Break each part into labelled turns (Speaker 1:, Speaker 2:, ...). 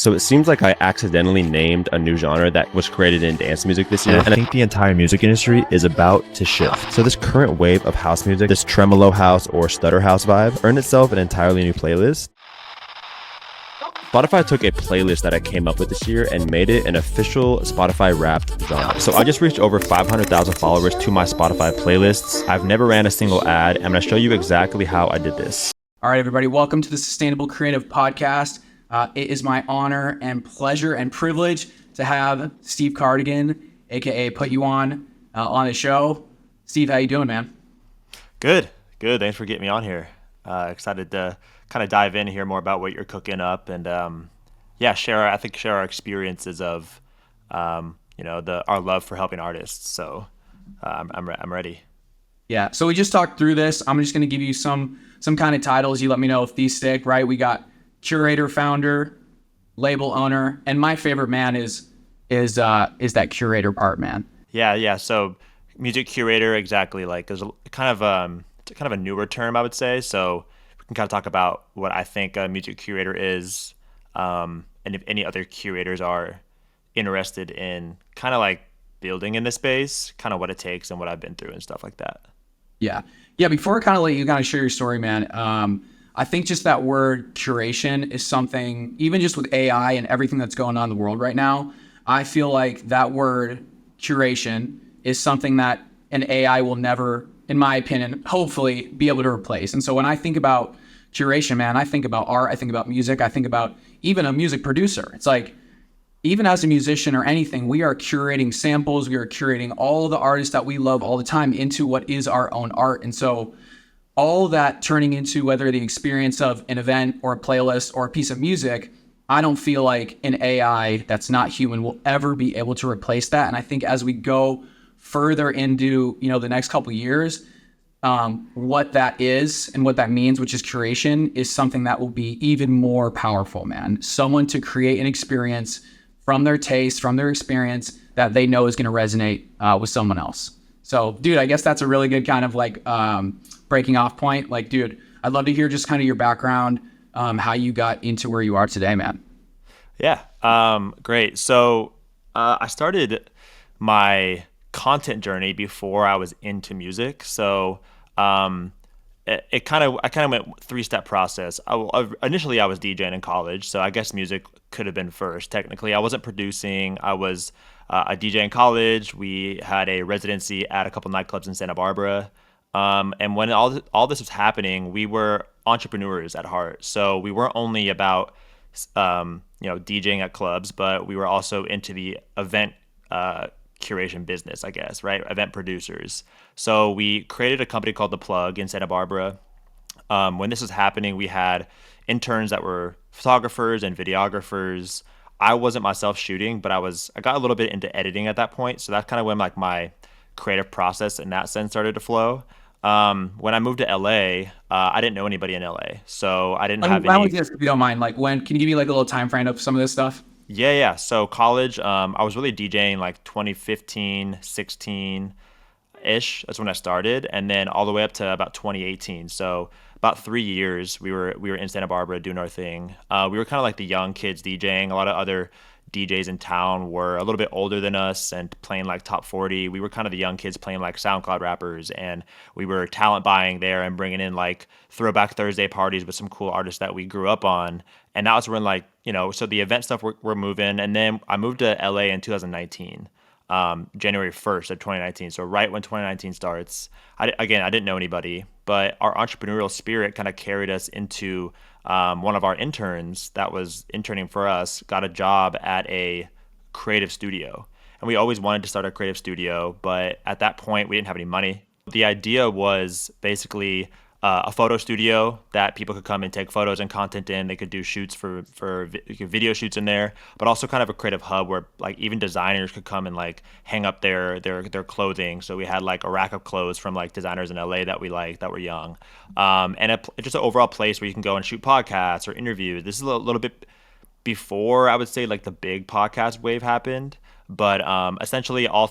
Speaker 1: So it seems like I accidentally named a new genre that was created in dance music this year. And I think the entire music industry is about to shift. So this current wave of house music, this tremolo house or stutter house vibe, earned itself an entirely new playlist. Spotify took a playlist that I came up with this year and made it an official Spotify Wrapped genre. So I just reached over 500,000 followers to my Spotify playlists. I've never ran a single ad. I'm going to show you exactly how I did this.
Speaker 2: All right, everybody, welcome to the Sustainable Creative Podcast. It is my honor and pleasure and privilege to have Steve Cardigan, aka Put You On the show. Steve, how you doing, man?
Speaker 3: Good. Thanks for getting me on here. Excited to kind of dive in, hear more about what you're cooking up, and share our experiences of our love for helping artists. So I'm ready.
Speaker 2: Yeah. So we just talked through this. I'm just going to give you some kind of titles. You let me know if these stick. Right? We got curator, founder, label owner, and my favorite, man, is that curator part, man.
Speaker 3: Yeah. So music curator, exactly. Like there's it's kind of a newer term, I would say. So we can kind of talk about what I think a music curator is, and if any other curators are interested in kind of like building in this space, kind of what it takes and what I've been through and stuff like that.
Speaker 2: Yeah. Before I kind of let you kind of share your story, man, I think just that word curation is something, even just with AI and everything that's going on in the world right now, I feel like that word curation is something that an AI will never, in my opinion, hopefully be able to replace. And so when I think about curation, man, I think about art, I think about music, I think about even a music producer. It's like, even as a musician or anything, we are curating samples, we are curating all the artists that we love all the time into what is our own art. And so all that turning into whether the experience of an event or a playlist or a piece of music, I don't feel like an AI that's not human will ever be able to replace that. And I think as we go further into, the next couple of years, what that is and what that means, which is curation, is something that will be even more powerful, man. Someone to create an experience from their taste, from their experience that they know is going to resonate with someone else. So, dude, I guess that's a really good kind of like breaking off point. Like, dude, I'd love to hear just kind of your background, how you got into where you are today, man.
Speaker 3: Yeah, great. So I started my content journey before I was into music. So I kind of went 3-step process. Initially, I was DJing in college, so I guess music could have been first. Technically, I wasn't producing. I was a DJ in college. We had a residency at a couple nightclubs in Santa Barbara. And when all this was happening, we were entrepreneurs at heart. So we weren't only about DJing at clubs, but we were also into the event curation business, I guess, right? Event producers. So we created a company called The Plug in Santa Barbara. When this was happening, we had interns that were photographers and videographers. I wasn't myself shooting, but I got a little bit into editing at that point. So that's kind of when like my creative process in that sense started to flow. When I moved to LA, I didn't know anybody in LA, so I didn't have any.
Speaker 2: If you don't mind, like when can you give me like a little time frame of some of this stuff?
Speaker 3: Yeah. So college, I was really DJing like 2015, 16 ish. That's when I started, and then all the way up to about 2018. So about 3 years, we were in Santa Barbara doing our thing. We were kind of like the young kids DJing. A lot of other DJs in town were a little bit older than us and playing like top 40. We were kind of the young kids playing like SoundCloud rappers, and we were talent buying there and bringing in like throwback Thursday parties with some cool artists that we grew up on. And that was when like, so the event stuff we're moving. And then I moved to LA in 2019, January 1st of 2019. So right when 2019 starts, I didn't know anybody, but our entrepreneurial spirit kind of carried us into one of our interns that was interning for us got a job at a creative studio. And we always wanted to start a creative studio, but at that point we didn't have any money. The idea was basically a photo studio that people could come and take photos and content in. They could do shoots for video shoots in there, but also kind of a creative hub where like even designers could come and like hang up their clothing. So we had like a rack of clothes from like designers in LA that we liked that were young, and just an overall place where you can go and shoot podcasts or interviews. This is a little bit before I would say like the big podcast wave happened, but essentially all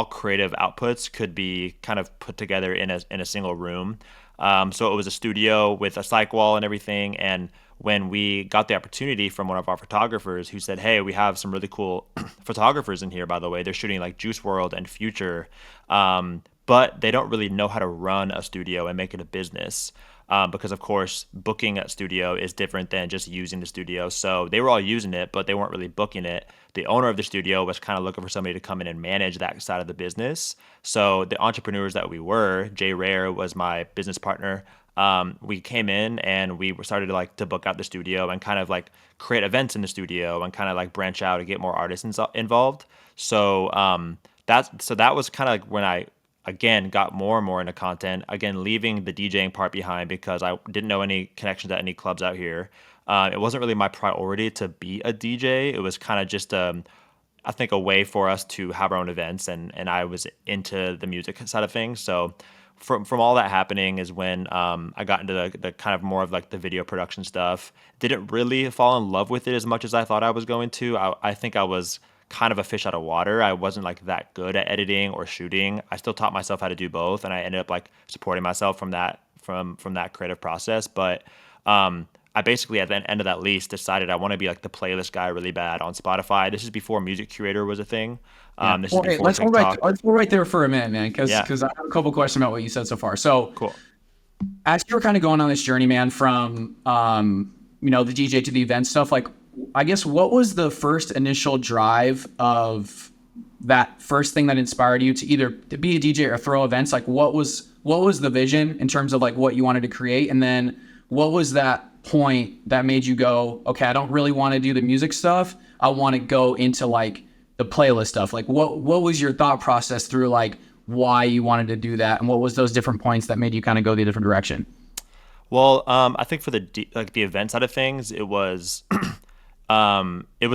Speaker 3: creative outputs could be kind of put together in a single room. So it was a studio with a cyc wall and everything. And when we got the opportunity from one of our photographers who said, hey, we have some really cool photographers in here, by the way. They're shooting like Juice World and Future, but they don't really know how to run a studio and make it a business. Because of course, booking a studio is different than just using the studio. So they were all using it, but they weren't really booking it. The owner of the studio was kind of looking for somebody to come in and manage that side of the business. So the entrepreneurs that we were, Jay Rare was my business partner. We came in and we started to book out the studio and kind of like create events in the studio and kind of like branch out and get more artists involved. So that was kind of like when I again got more and more into content, again leaving the DJing part behind because I didn't know any connections at any clubs out here. It wasn't really my priority to be a DJ. It was kind of just I think a way for us to have our own events, and I was into the music side of things. So from all that happening is when I got into the kind of more of like the video production stuff. Didn't really fall in love with it as much as I thought I was going to. I think I was kind of a fish out of water. I wasn't like that good at editing or shooting. I still taught myself how to do both, and I ended up like supporting myself from that creative process. But I basically at the end of that lease decided I want to be like the playlist guy really bad on Spotify. This is before Music Curator was a thing. This is before
Speaker 2: let's go right there for a minute, man, because I have a couple questions about what you said so far. So
Speaker 3: cool.
Speaker 2: As you were kind of going on this journey, man, from the DJ to the event stuff, like I guess what was the first initial drive of that first thing that inspired you to either to be a DJ or throw events? Like what was the vision in terms of like what you wanted to create, and then what was that point that made you go, okay, I don't really want to do the music stuff. I want to go into like the playlist stuff. Like what was your thought process through like why you wanted to do that, and what was those different points that made you kind of go the different direction?
Speaker 3: Well, I think for the event side of things, it was there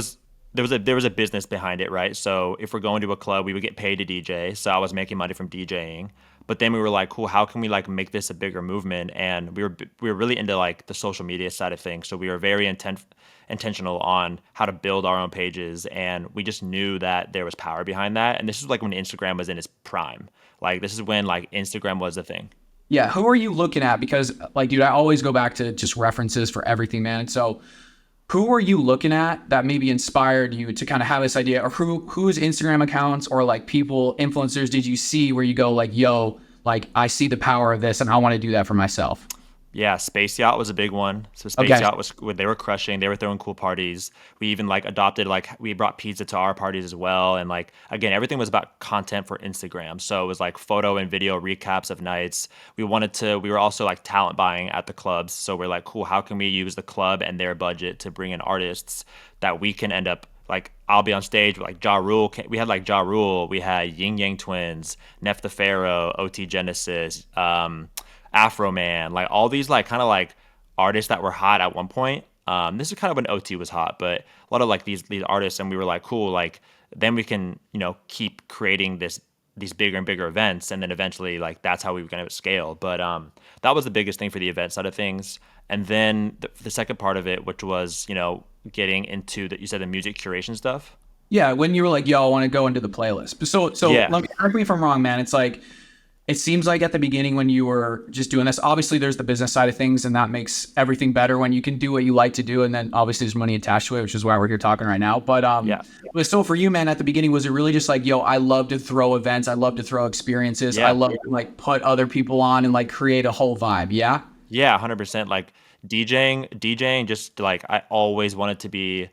Speaker 3: was a business behind it, right? So if we're going to a club, we would get paid to DJ. So I was making money from DJing. But then we were like, cool, how can we like make this a bigger movement? And we were really into like the social media side of things. So we were very intentional on how to build our own pages, and we just knew that there was power behind that. And this is like when Instagram was in its prime. Like this is when like Instagram was the thing.
Speaker 2: Yeah, who are you looking at? Because like, dude, I always go back to just references for everything, man. And so who were you looking at that maybe inspired you to kind of have this idea, or whose Instagram accounts or like people, influencers did you see where you go like, yo, like I see the power of this and I want to do that for myself?
Speaker 3: Yeah, Space Yacht was a big one. So Space Yacht they were crushing. They were throwing cool parties. We even like adopted, like we brought pizza to our parties as well. And like, again, everything was about content for Instagram. So it was like photo and video recaps of nights. We were also like talent buying at the clubs. So we're like, cool, how can we use the club and their budget to bring in artists that we can end up like, I'll be on stage with like Ja Rule. We had like Ja Rule. We had Yin Yang Twins, Neff the Pharaoh, OT Genesis, Afro Man, like all these like kind of like artists that were hot at one point. This is kind of when OT was hot, but a lot of like these artists, and we were like, cool, like then we can keep creating these bigger and bigger events, and then eventually like that's how we were going to scale. But that was the biggest thing for the event side of things. And then the second part of it, which was getting into you said the music curation stuff.
Speaker 2: Yeah, when you were like, yo, I want to go into the playlist. So
Speaker 3: yeah.
Speaker 2: Let me correct me if I'm wrong, man. It's like, it seems like at the beginning when you were just doing this, obviously there's the business side of things, and that makes everything better when you can do what you like to do. And then obviously there's money attached to it, which is why we're here talking right now. But so for you, man, at the beginning, was it really just like, yo, I love to throw events. I love to throw experiences.
Speaker 3: Yeah.
Speaker 2: I love to like put other people on and like create a whole vibe. Yeah.
Speaker 3: Yeah. 100%. Like DJing, just like, I always wanted to be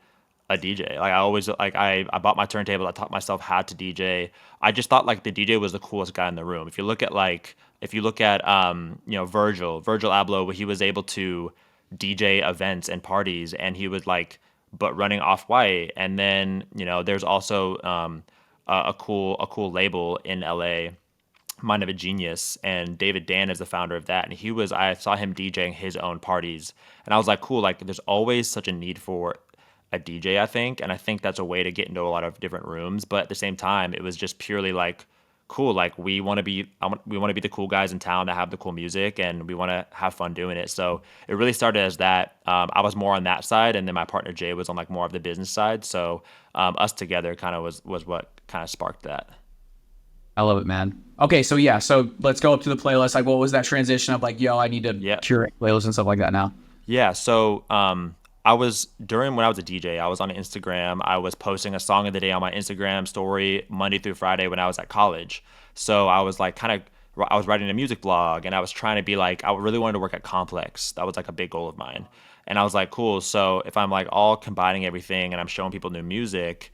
Speaker 3: a DJ. Like I always like I bought my turntable. I taught myself how to DJ. I just thought like the DJ was the coolest guy in the room. If you look at Virgil Abloh, he was able to DJ events and parties, and he was like but running Off-White. And then there's also a cool label in LA, Mind of a Genius, and David Dan is the founder of that. And I saw him DJing his own parties, and I was like, cool, like there's always such a need for a DJ, I think. And I think that's a way to get into a lot of different rooms. But at the same time, it was just purely like, cool, like we want to be the cool guys in town that have the cool music, and we want to have fun doing it. So it really started as that. I was more on that side, and then my partner Jay was on like more of the business side. So us together kind of was what kind of sparked that.
Speaker 2: I love it, man. Okay, so let's go up to the playlist. Like, what was that transition of like, yo, I need to curate playlists and stuff like that now?
Speaker 3: Yeah, so I was during when I was a DJ, I was on Instagram. I was posting a song of the day on my Instagram story Monday through Friday when I was at college. So I was like kind of I was writing a music blog and I was trying to be like I really wanted to work at Complex. That was like a big goal of mine. And I was like, cool. So if I'm like all combining everything and I'm showing people new music,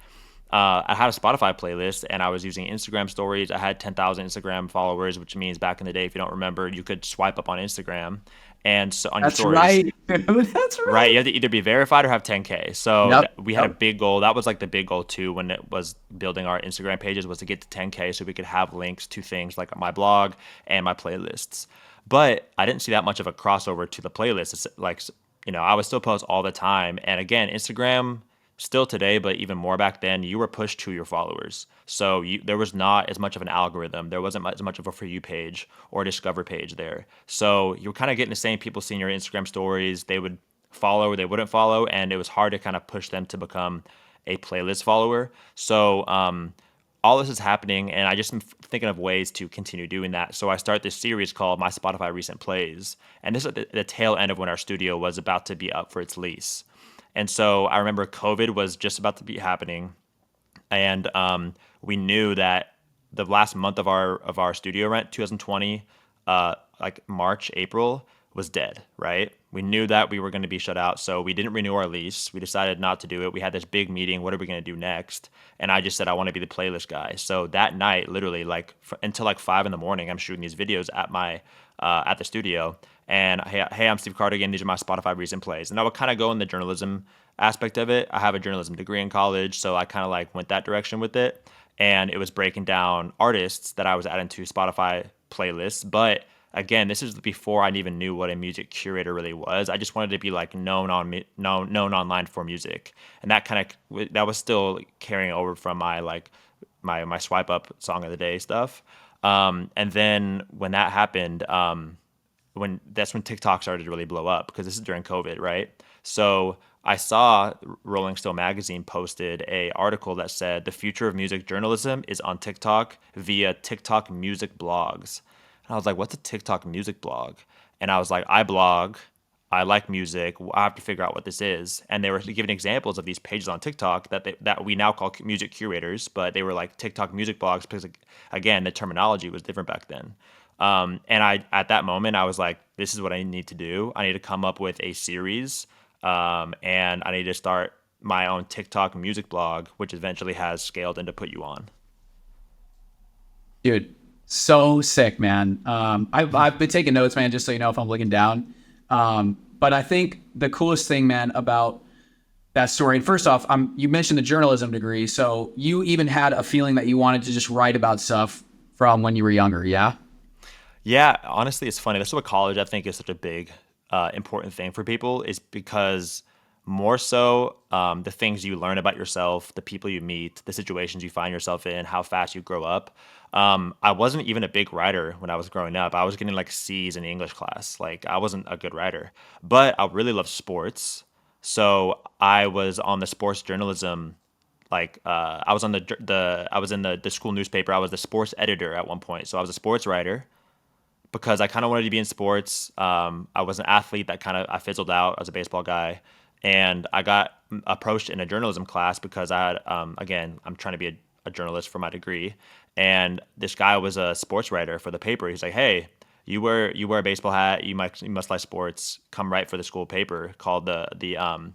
Speaker 3: I had a Spotify playlist and I was using Instagram stories. I had 10,000 Instagram followers, which means back in the day, if you don't remember, you could swipe up on Instagram and so on your
Speaker 2: That's
Speaker 3: stories.
Speaker 2: right. That's
Speaker 3: Right,
Speaker 2: right.
Speaker 3: you have to either be verified or have 10K. So
Speaker 2: Yep.
Speaker 3: we had a
Speaker 2: Yep.
Speaker 3: big goal. That was like the big goal too when it was building our Instagram pages was to get to 10K so we could have links to things like my blog and my playlists. But I didn't see that much of a crossover to the playlist. It's like I would still post all the time. And again, Instagram still today, but even more back then, you were pushed to your followers. So there was not as much of an algorithm. There wasn't as much of a For You page or Discover page there. So you were kind of getting the same people seeing your Instagram stories. They would follow or they wouldn't follow, and it was hard to kind of push them to become a playlist follower. So all this is happening, and I just am thinking of ways to continue doing that. So I start this series called My Spotify Recent Plays, and this is at the tail end of when our studio was about to be up for its lease. And so I remember COVID was just about to be happening, and we knew that the last month of our studio rent, 2020, like March, April, was dead. Right? We knew that we were going to be shut out, so we didn't renew our lease. We decided not to do it. We had this big meeting. What are we going to do next? And I just said I want to be the playlist guy. So that night, literally, like until like 5 in the morning, I'm shooting these videos at my at the studio. And hey, I'm Steve Cardigan. These are my Spotify recent plays. And I would kind of go in the journalism aspect of it. I have a journalism degree in college, so I kind of like went that direction with it. And it was breaking down artists that I was adding to Spotify playlists. But again, this is before I even knew what a music curator really was. I just wanted to be like known online for music, and that was still carrying over from my like my swipe up song of the day stuff. And then when that happened, when that's when TikTok started to really blow up because this is during COVID, right? So I saw Rolling Stone magazine posted a article that said the future of music journalism is on TikTok via TikTok music blogs. And I was like, what's a TikTok music blog? And I was like, I blog, I like music. I have to figure out what this is. And they were giving examples of these pages on TikTok that we now call music curators, but they were like TikTok music blogs because again, the terminology was different back then. And I at that moment I was like, this is what I need to do. I need to come up with a series, and I need to start my own TikTok music blog, which eventually has scaled into Put You On.
Speaker 2: Dude, so sick, man. I've been taking notes, man, just so you know if I'm looking down. But I think the coolest thing, man, about that story, and first off, you mentioned the journalism degree, so you even had a feeling that you wanted to just write about stuff from when you were younger, yeah?
Speaker 3: Yeah, honestly, it's funny. That's what college I think is such a big, important thing for people is because more so the things you learn about yourself, the people you meet, the situations you find yourself in, how fast you grow up. I wasn't even a big writer when I was growing up. I was getting like C's in English class. Like I wasn't a good writer, but I really love sports. So I was on the sports journalism I was on I was in the school newspaper. I was the sports editor at one point. So I was a sports writer because I kind of wanted to be in sports. I was an athlete that I fizzled out as a baseball guy, and I got approached in a journalism class because I had again I'm trying to be a journalist for my degree, and this guy was a sports writer for the paper. He's like, hey. You wear a baseball hat. You must like sports. Come write for the school paper called the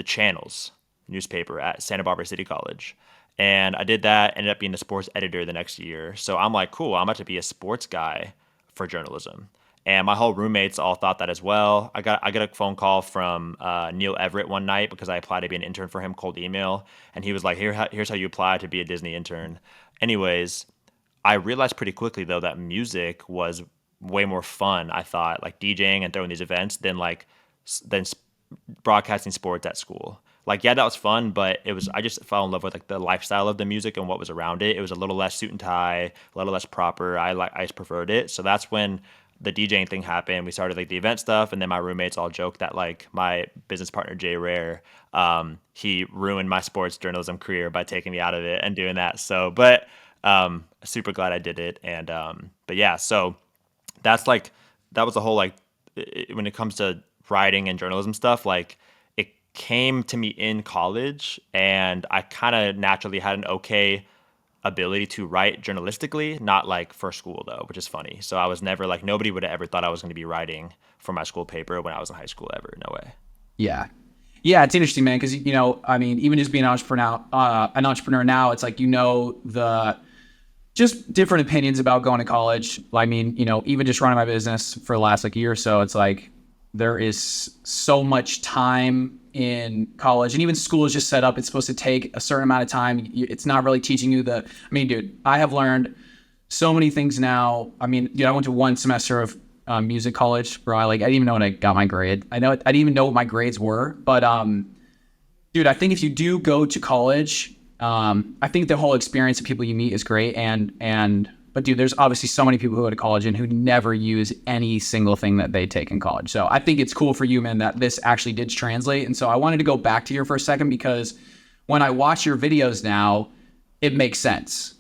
Speaker 3: Channels newspaper at Santa Barbara City College. And I did that, ended up being the sports editor the next year. So I'm like, cool, I'm about to be a sports guy for journalism. And my whole roommates all thought that as well. I got a phone call from Neil Everett one night because I applied to be an intern for him, cold email. And he was like, here's how you apply to be a Disney intern. Anyways, I realized pretty quickly though that music was way more fun. I thought like DJing and throwing these events than broadcasting sports at school. Like, yeah, that was fun, but I just fell in love with like the lifestyle of the music and what was around it. It was a little less suit and tie, a little less proper. I just preferred it. So that's when the DJing thing happened. We started like the event stuff, and then my roommates all joked that like my business partner Jay Rare, he ruined my sports journalism career by taking me out of it and doing that. So, but super glad I did it. But yeah, so that's like that was the whole like when it comes to writing and journalism stuff, like it came to me in college, and I kind of naturally had an okay ability to write journalistically, not like for school though, which is funny. So I was never like, nobody would have ever thought I was going to be writing for my school paper when I was in high school ever. No way.
Speaker 2: Yeah. Yeah, it's interesting, man, because, you know, I mean, even just being an entrepreneur now, it's like, you know, the just different opinions about going to college. I mean, you know, even just running my business for the last like year or so, it's like there is so much time in college, and even school is just set up. It's supposed to take a certain amount of time. It's not really teaching you I mean, dude, I have learned so many things now. I mean, I went to one semester of music college, bro. I didn't even know when I got my grade. I didn't even know what my grades were, but dude, I think if you do go to college, I think the whole experience of people you meet is great. But dude, there's obviously so many people who go to college and who never use any single thing that they take in college. So I think it's cool for you, man, that this actually did translate. And so I wanted to go back to you for a second, because when I watch your videos now, it makes sense.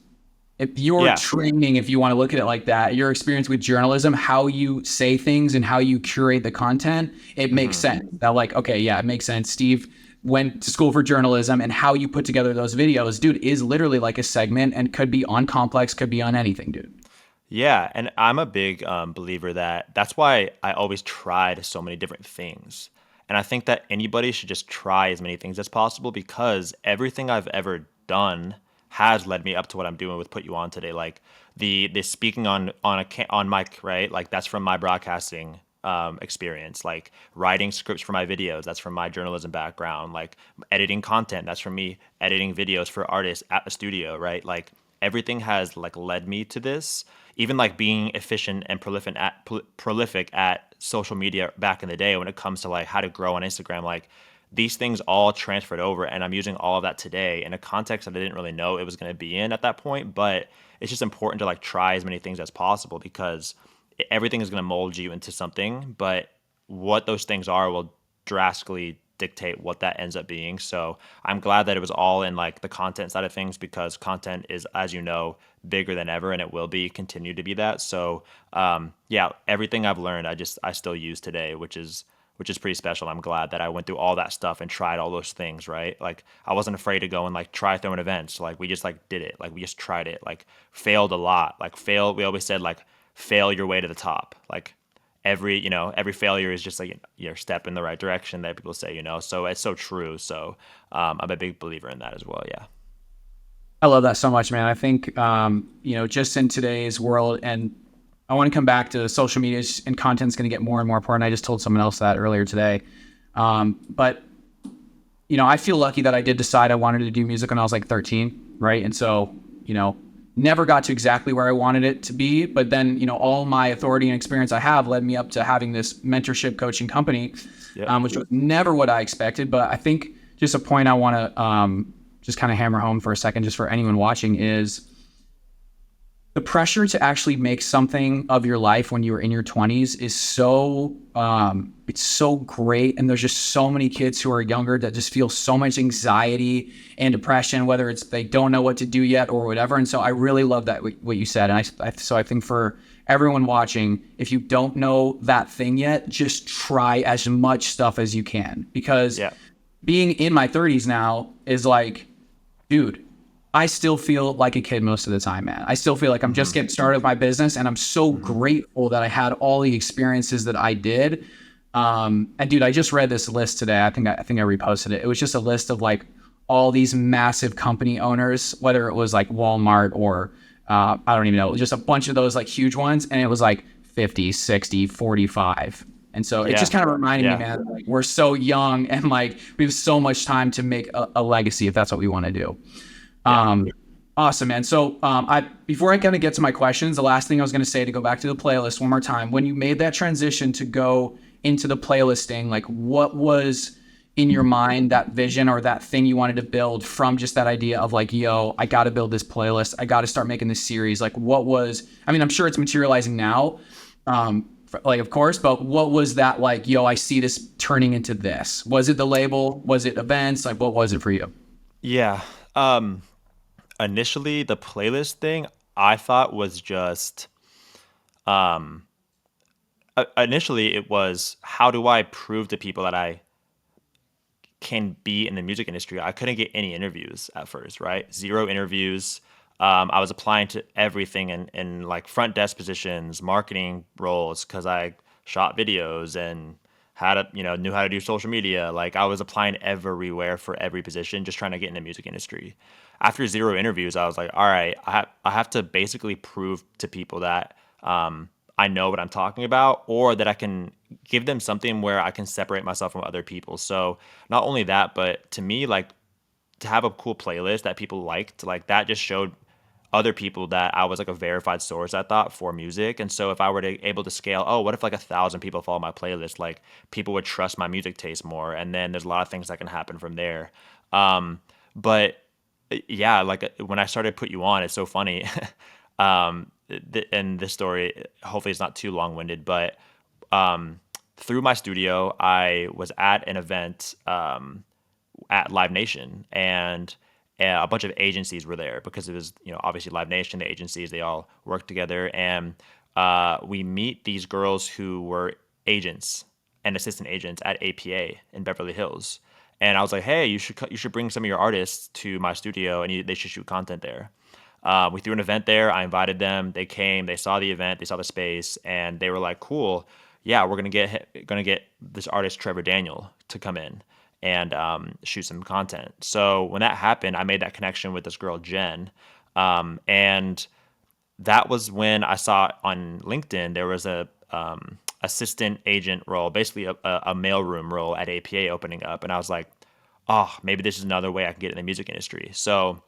Speaker 2: If you're training, if you want to look at it like that, your experience with journalism, how you say things and how you curate the content, it makes sense. That like, okay, yeah, it makes sense. Steve went to school for journalism, and how you put together those videos, dude, is literally like a segment and could be on Complex, could be on anything, dude.
Speaker 3: Yeah, and I'm a big believer that's why I always tried so many different things. And I think that anybody should just try as many things as possible, because everything I've ever done has led me up to what I'm doing with Put You On today. Like the speaking on mic, right? Like that's from my broadcasting experience. Like writing scripts for my videos, that's from my journalism background. Like editing content, that's from me editing videos for artists at the studio, right? Like everything has like led me to this. Even like being efficient and prolific at social media back in the day when it comes to like how to grow on Instagram, like these things all transferred over, and I'm using all of that today in a context that I didn't really know it was going to be in at that point. But it's just important to like try as many things as possible, because everything is going to mold you into something, but what those things are will drastically dictate what that ends up being. So I'm glad that it was all in like the content side of things, because content is, as you know, bigger than ever, and it will continue to be that. So yeah, everything I've learned, I still use today, which is pretty special. I'm glad that I went through all that stuff and tried all those things, right? Like I wasn't afraid to go and like try throwing events. Like we just like did it. Like we just tried it. Like failed a lot. Like we always said like fail your way to the top. Like every failure is just like your step in the right direction that people say, so it's so true. So I'm a big believer in that as well. Yeah.
Speaker 2: I love that so much, man. I think, just in today's world, and I want to come back to social media and content's going to get more and more important. I just told someone else that earlier today. But I feel lucky that I did decide I wanted to do music when I was like 13, right? And so, never got to exactly where I wanted it to be. But then, all my authority and experience I have led me up to having this mentorship coaching company, which was never what I expected. But I think just a point I want to just kind of hammer home for a second, just for anyone watching, is the pressure to actually make something of your life when you were in your 20s is so, it's so great. And there's just so many kids who are younger that just feel so much anxiety and depression, whether it's they don't know what to do yet or whatever. And so I really love that, what you said. And so I think for everyone watching, if you don't know that thing yet, just try as much stuff as you can, because being in my 30s now is like, dude, I still feel like a kid most of the time, man. I still feel like I'm just getting started with my business, and I'm so grateful that I had all the experiences that I did. And dude, I just read this list today. I think I reposted it. It was just a list of like all these massive company owners, whether it was like Walmart or I don't even know, just a bunch of those like huge ones. And it was like 50, 60, 45. And so it just kind of reminded me, man, like we're so young and like we have so much time to make a legacy if that's what we want to do. Awesome, man. So before I kind of get to my questions, the last thing I was going to say, to go back to the playlist one more time, when you made that transition to go into the playlisting, like what was in your mind, that vision or that thing you wanted to build from just that idea of like, yo, I got to build this playlist. I got to start making this series. Like I'm sure it's materializing now, like, of course, but what was that like, yo, I see this turning into this? Was it the label? Was it events? Like, what was it for you?
Speaker 3: Yeah. Initially, the playlist thing I thought was just initially it was, how do I prove to people that I can be in the music industry? I couldn't get any interviews at first, right? Zero interviews. I was applying to everything in like front desk positions, marketing roles, because I shot videos and knew how to do social media. Like I was applying everywhere for every position, just trying to get in the music industry. After zero interviews, I was like, all right, I have to basically prove to people that I know what I'm talking about, or that I can give them something where I can separate myself from other people. So not only that, but to me, like, to have a cool playlist that people liked, like that just showed other people that I was like a verified source, I thought, for music. And so if I were to able to scale, oh, what if like 1,000 people follow my playlist? Like people would trust my music taste more, and then there's a lot of things that can happen from there. But yeah, like when I started Put You On, it's so funny. And this story, hopefully it's not too long-winded, but through my studio, I was at an event at Live Nation, and a bunch of agencies were there because it was, obviously Live Nation, the agencies, they all work together. And we meet these girls who were agents and assistant agents at APA in Beverly Hills. And I was like, hey, you should bring some of your artists to my studio, and they should shoot content there. We threw an event there. I invited them. They came. They saw the event. They saw the space, and they were like, "Cool, yeah, we're gonna get this artist Trevor Daniel to come in and shoot some content." So when that happened, I made that connection with this girl Jen, and that was when I saw on LinkedIn there was a assistant agent role, basically a mailroom role at APA opening up, and I was like, "Oh, maybe this is another way I can get in the music industry." So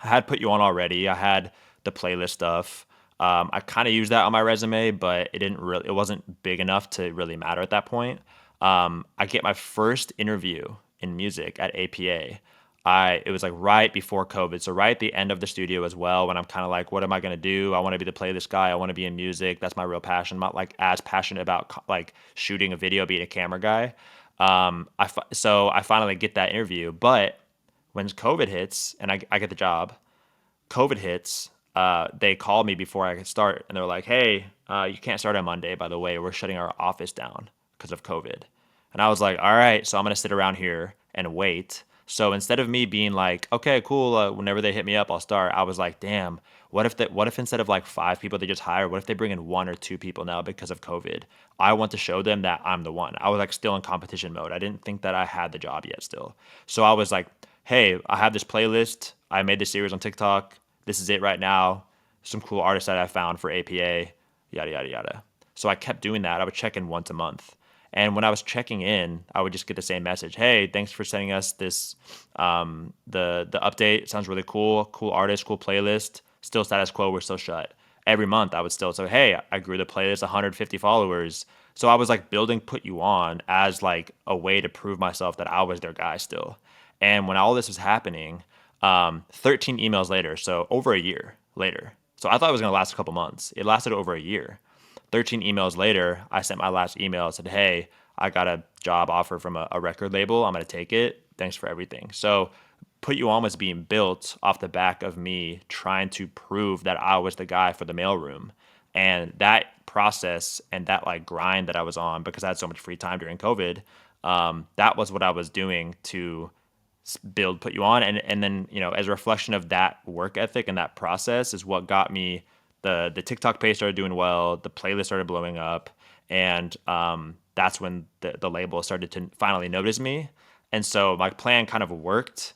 Speaker 3: I had Put You On already. I had the playlist stuff. I kind of used that on my resume, but it wasn't big enough to really matter at that point. I get my first interview in music at APA. It was like right before COVID, so right at the end of the studio as well, when I'm kind of like, what am I gonna do? I want to be the playlist guy. I want to be in music. That's my real passion. I'm not like as passionate about like shooting a video, being a camera guy. So I finally get that interview, but when COVID hits and I get the job, COVID hits, they called me before I could start, and they're like, "Hey, you can't start on Monday. By the way, we're shutting our office down because of COVID." And I was like, "All right, so I'm gonna sit around here and wait." So instead of me being like, "Okay, cool, whenever they hit me up, I'll start," I was like, "Damn, what if instead of like 5 people they just hire, what if they bring in 1 or 2 people now because of COVID? I want to show them that I'm the one." I was like still in competition mode. I didn't think that I had the job yet still. So I was like, hey, I have this playlist. I made this series on TikTok. This is it right now. Some cool artists that I found for APA, yada, yada, yada. So I kept doing that. I would check in once a month. And when I was checking in, I would just get the same message. Hey, thanks for sending us this, the update. Sounds really cool. Cool artist, cool playlist. Still status quo. We're still shut. Every month I would still say, hey, I grew the playlist 150 followers. So I was like building Put You On as like a way to prove myself that I was their guy still. And when all this was happening, 13 emails later, so over a year later. So I thought it was going to last a couple months. It lasted over a year. 13 emails later, I sent my last email and said, hey, I got a job offer from a record label. I'm going to take it. Thanks for everything. So Put You On was being built off the back of me trying to prove that I was the guy for the mailroom. And that process and that like grind that I was on, because I had so much free time during COVID, that was what I was doing to build Put You On. And then, as a reflection of that work ethic and that process is what got me the TikTok page started doing well, the playlist started blowing up, and that's when the label started to finally notice me. And so my plan kind of worked.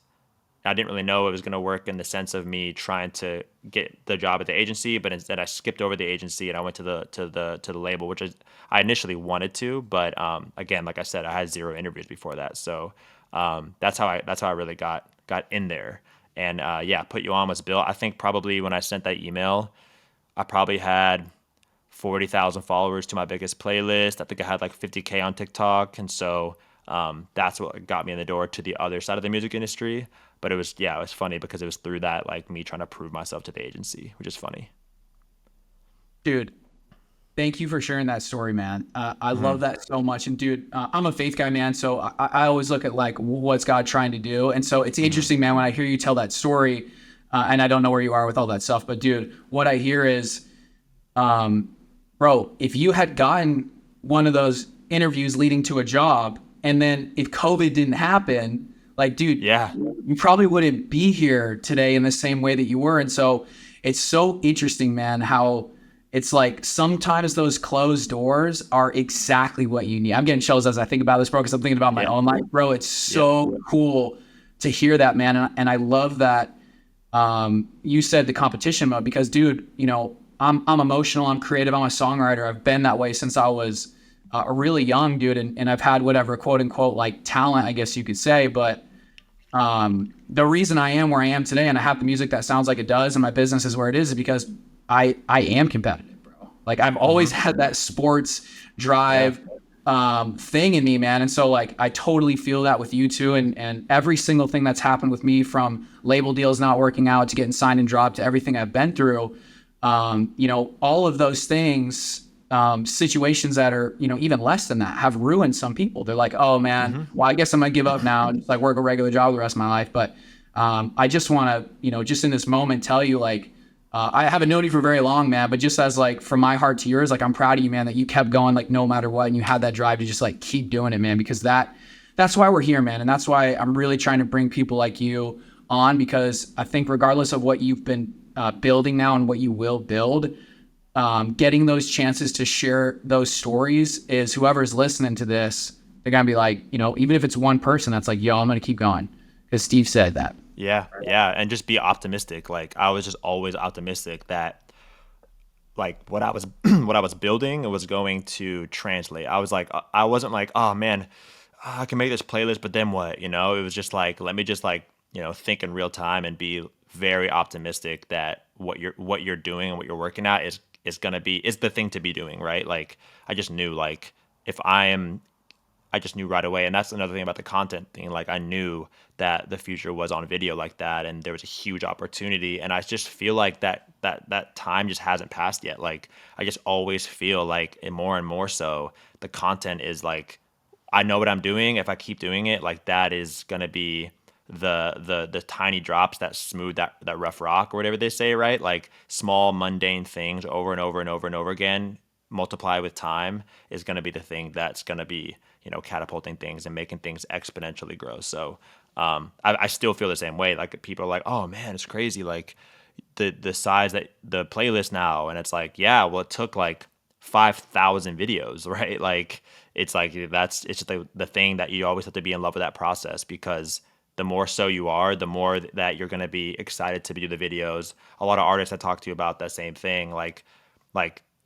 Speaker 3: I didn't really know it was going to work in the sense of me trying to get the job at the agency, but instead I skipped over the agency and I went to the label, which I initially wanted to, but again, like I said, I had zero interviews before that, so that's how I really got in there. And yeah, Put You On was built. I think probably when I sent that email, I probably had 40,000 followers to my biggest playlist. I think I had like 50K on TikTok, and so that's what got me in the door to the other side of the music industry. But it was funny because it was through that, like me trying to prove myself to the agency, which is funny.
Speaker 2: Dude, thank you for sharing that story, man. I love that so much. And dude, I'm a faith guy, man. So I always look at like, what's God trying to do? And so it's interesting, man, when I hear you tell that story, and I don't know where you are with all that stuff, but dude, what I hear is, bro, if you had gotten one of those interviews leading to a job. And then if COVID didn't happen, like, dude,
Speaker 3: Yeah.
Speaker 2: you probably wouldn't be here today in the same way that you were. And so it's so interesting, man, how it's like sometimes those closed doors are exactly what you need. I'm getting chills as I think about this, bro, because I'm thinking about my own life, bro. It's so cool to hear that, man. And I love that you said the competition mode, because, dude, you know, I'm emotional, I'm creative, I'm a songwriter. I've been that way since I was a really young dude, and I've had whatever quote unquote like talent, I guess you could say. But the reason I am where I am today and I have the music that sounds like it does and my business is where it is because I am competitive, bro. Like I've always had that sports drive thing in me, man. And so like I totally feel that with you too. And every single thing that's happened with me, from label deals not working out to getting signed and dropped to everything I've been through, you know, all of those things, situations that are, you know, even less than that have ruined some people. They're like, oh man, well, I guess I'm gonna give up now and just like work a regular job the rest of my life. But I just want to, you know, just in this moment tell you, like, I haven't known you for very long, man, but just as like from my heart to yours, like I'm proud of you, man, that you kept going like no matter what, and you had that drive to just like keep doing it, man, because that's why we're here, man. And that's why I'm really trying to bring people like you on, because I think regardless of what you've been building now and what you will build, getting those chances to share those stories is, whoever's listening to this, they're gonna be like, you know, even if it's one person that's like, yo, I'm gonna keep going because Steve said that.
Speaker 3: Yeah, and just be optimistic. Like I was just always optimistic that like what I was what I was building was going to translate. I was like, I wasn't like, oh man, I can make this playlist, but then what? You know, it was just like, let me just like, you know, think in real time and be very optimistic that what you're doing and what you're working at is gonna be is the thing to be doing, right? Like I just knew, like if I just knew right away. And that's another thing about the content thing. Like I knew that the future was on video like that, and there was a huge opportunity. And I just feel like that time just hasn't passed yet. Like I just always feel like, and more so, the content is like, I know what I'm doing. If I keep doing it, like that is gonna be the tiny drops that smooth that rough rock or whatever they say, right? Like small mundane things over and over and over and over again, multiply with time, is going to be the thing that's going to be, you know, catapulting things and making things exponentially grow. So I still feel the same way. Like people are like, oh man, it's crazy, like the size that the playlist now. And it's like, yeah, well, it took like 5,000 videos, right? Like it's like it's just the thing that you always have to be in love with that process, because the more so you are, the more that you're going to be excited to do the videos. A lot of artists I talk to about that same thing, like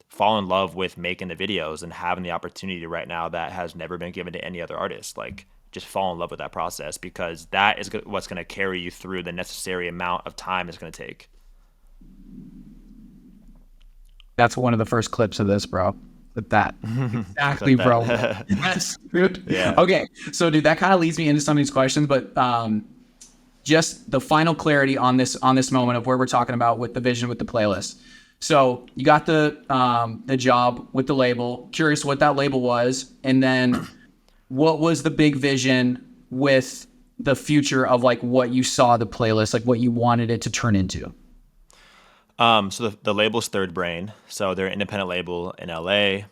Speaker 3: fall in love with making the videos and having the opportunity right now that has never been given to any other artist. Like just fall in love with that process, because that is what's going to carry you through the necessary amount of time it's going to take.
Speaker 2: That's one of the first clips of this, bro. With that. Exactly, bro. Yes, dude.
Speaker 3: Yeah.
Speaker 2: Okay. So, dude, that kind of leads me into some of these questions, but just the final clarity on this moment of where we're talking about with the vision with the playlist. So you got the job with the label. Curious what that label was, and then what was the big vision with the future of like what you saw the playlist, like what you wanted it to turn into.
Speaker 3: So the label's Third Brain. So they're an independent label in LA.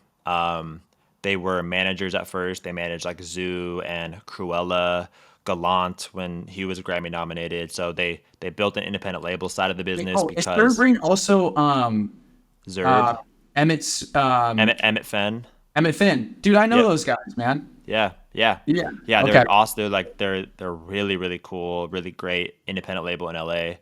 Speaker 3: They were managers at first. They managed like Zoo and Cruella, Gallant when he was Grammy nominated. So they built an independent label side of the business.
Speaker 2: Is Third Brain also
Speaker 3: Zerb, Emmett Fenn.
Speaker 2: Emmett Finn, dude, I know
Speaker 3: Yep.
Speaker 2: those guys, man.
Speaker 3: Yeah.
Speaker 2: Okay.
Speaker 3: They're awesome. They're really, really cool, really great independent label in LA.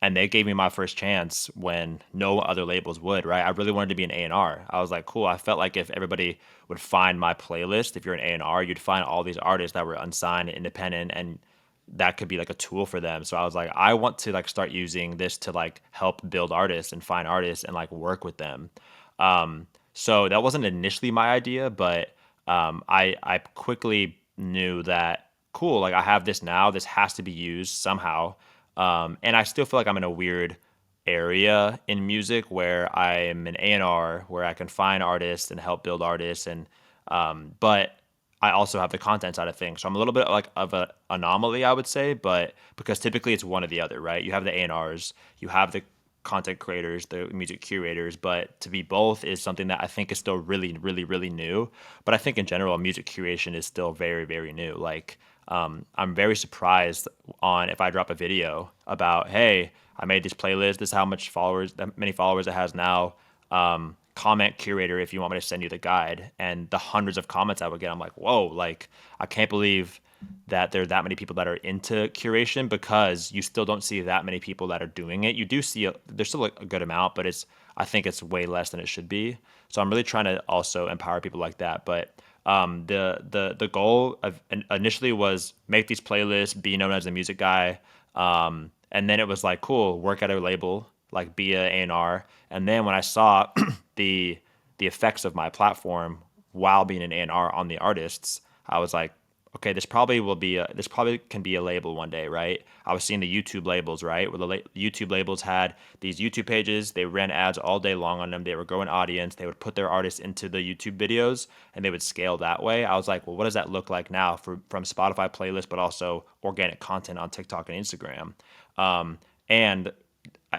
Speaker 3: And they gave me my first chance when no other labels would, right? I really wanted to be an A&R. I was like, cool. I felt like if everybody would find my playlist, if you're an A&R, you'd find all these artists that were unsigned, independent, and that could be like a tool for them. So I was like, I want to like start using this to like help build artists and find artists and like work with them. So that wasn't initially my idea, but I quickly knew that, cool, like I have this now, this has to be used somehow. And I still feel like I'm in a weird area in music where I'm an A&R, where I can find artists and help build artists, and but I also have the content side of things. So I'm a little bit like of an anomaly, I would say, but because typically it's one or the other, right? You have the A&Rs, you have content creators, the music curators, but to be both is something that I think is still really, really, really new. But I think in general, music curation is still very, very new. Like, I'm very surprised on if I drop a video about, hey, I made this playlist, this is how many followers it has now. Comment curator if you want me to send you the guide. And the hundreds of comments I would get, I'm like, whoa, like, I can't believe that there are that many people that are into curation, because you still don't see that many people that are doing it. You do see there's still a good amount, but I think it's way less than it should be. So I'm really trying to also empower people like that. But the goal of initially was make these playlists, be known as a music guy, and then it was like, cool, work at a label, like be a A&R. And then when I saw the effects of my platform while being an A&R on the artists, I was like, okay, this probably can be a label one day, right? I was seeing the YouTube labels, right? Where the YouTube labels had these YouTube pages, they ran ads all day long on them, they were growing audience, they would put their artists into the YouTube videos, and they would scale that way. I was like, well, what does that look like now from Spotify playlists, but also organic content on TikTok and Instagram? And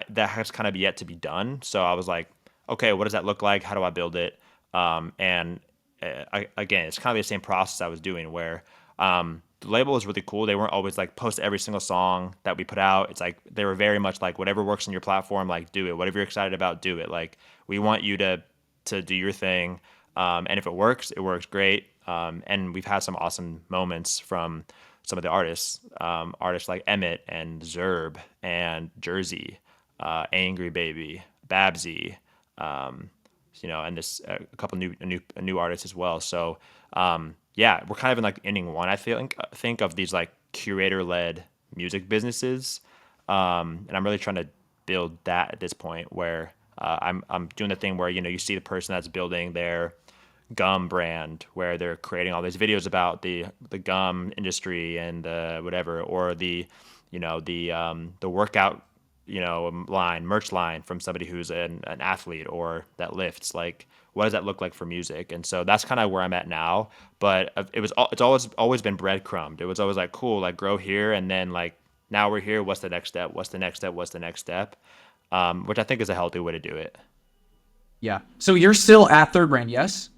Speaker 3: that has kind of yet to be done. So I was like, okay, what does that look like? How do I build it? Again, it's kind of the same process I was doing where the label was really cool. They weren't always like post every single song that we put out. It's like they were very much like whatever works in your platform, like do it. Whatever you're excited about, do it. Like we want you to do your thing. And if it works great. And we've had some awesome moments from some of the artists like Emmett and Zerb and Jersey, Angry Baby, Babsy, and this a couple new artists as well. So yeah, we're kind of in like inning one. I think of these like curator-led music businesses, and I'm really trying to build that at this point where I'm doing the thing where you see the person that's building their gum brand, where they're creating all these videos about the gum industry and whatever, or the workout merch line from somebody who's an athlete or that lifts. Like, what does that look like for music? And so that's kind of where I'm at now. But it's always been breadcrumbed. It was always like, cool, like grow here, and then like now we're here. What's the next step? What's the next step? What's the next step? Which I think is a healthy way to do it.
Speaker 2: Yeah. So you're still at Third Brain, yes?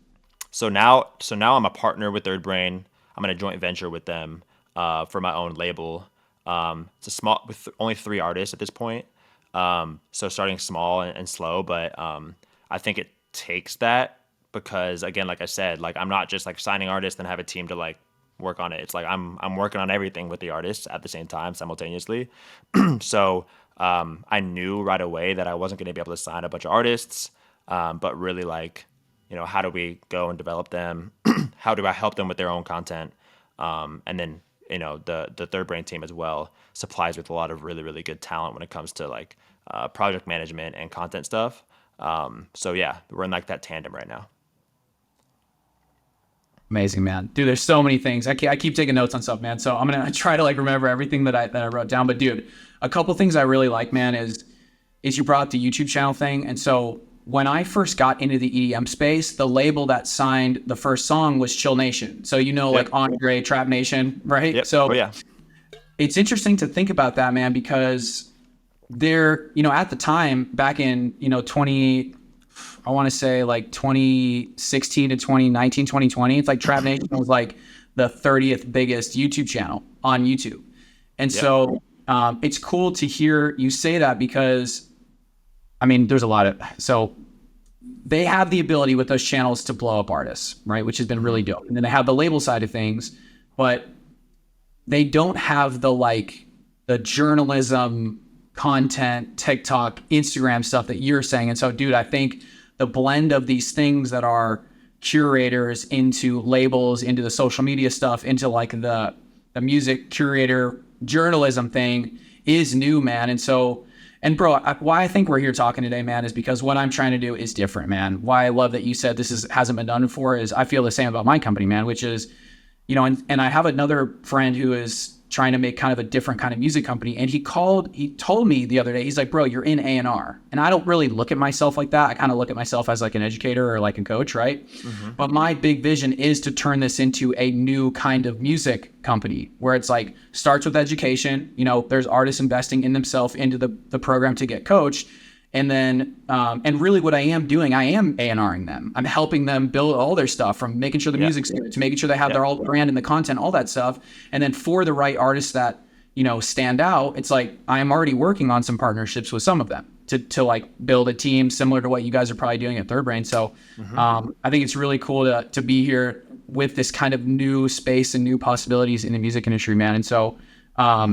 Speaker 3: So now I'm a partner with Third Brain. I'm in a joint venture with them for my own label. It's a small with only 3 artists at this point. So starting small and slow, but I think it takes that because again, like I said, like I'm not just like signing artists and have a team to like work on it. It's like I'm working on everything with the artists at the same time simultaneously. So I knew right away that I wasn't going to be able to sign a bunch of artists, but really like, how do we go and develop them? How do I help them with their own content? And then the Third Brain team as well supplies with a lot of really, really good talent when it comes to like project management and content stuff. So yeah, we're in like that tandem right now.
Speaker 2: Amazing, man. Dude, there's so many things. I keep taking notes on stuff, man. So I'm going to try to like remember everything that I wrote down. But dude, a couple things I really like, man, is you brought up the YouTube channel thing. And so when I first got into the EDM space, the label that signed the first song was Chill Nation. So, like Andre, Trap Nation, right?
Speaker 3: Yep.
Speaker 2: So
Speaker 3: yeah,
Speaker 2: it's interesting to think about that, man, because they're, at the time back in, 2016 to 2019, 2020, it's like Trap Nation was like the 30th biggest YouTube channel on YouTube. And so it's cool to hear you say that because there's a lot of, so they have the ability with those channels to blow up artists, right? Which has been really dope. And then they have the label side of things, but they don't have the journalism, content, TikTok, Instagram stuff that you're saying. And so, dude, I think the blend of these things that are curators into labels, into the social media stuff, into like the music curator journalism thing is new, man. And so, and bro, why I think we're here talking today, man, is because what I'm trying to do is different, man. Why I love that you said this hasn't been done before is I feel the same about my company, man, which is, and I have another friend who is trying to make kind of a different kind of music company. And he told me the other day, he's like, bro, you're in A&R. And I don't really look at myself like that. I kind of look at myself as like an educator or like a coach, right? Mm-hmm. But my big vision is to turn this into a new kind of music company where it's like starts with education. There's artists investing in themselves into the program to get coached. And then, and really what I am doing, I am A&Ring them. I'm helping them build all their stuff, from making sure the music's good to making sure they have their all brand and the content, all that stuff. And then for the right artists that, you know, stand out, it's like, I am already working on some partnerships with some of them to like build a team similar to what you guys are probably doing at Third Brain. So I think it's really cool to be here with this kind of new space and new possibilities in the music industry, man. And so, I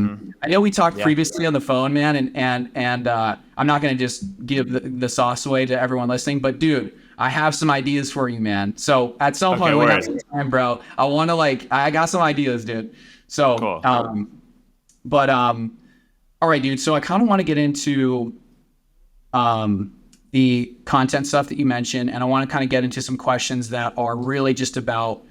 Speaker 2: know we talked previously on the phone, man, and I'm not going to just give the sauce away to everyone listening, but dude, I have some ideas for you, man. So at some point, when we have some time, bro, I got some ideas, dude. So,
Speaker 3: cool.
Speaker 2: All right, dude. So I kind of want to get into the content stuff that you mentioned, and I want to kind of get into some questions that are really just about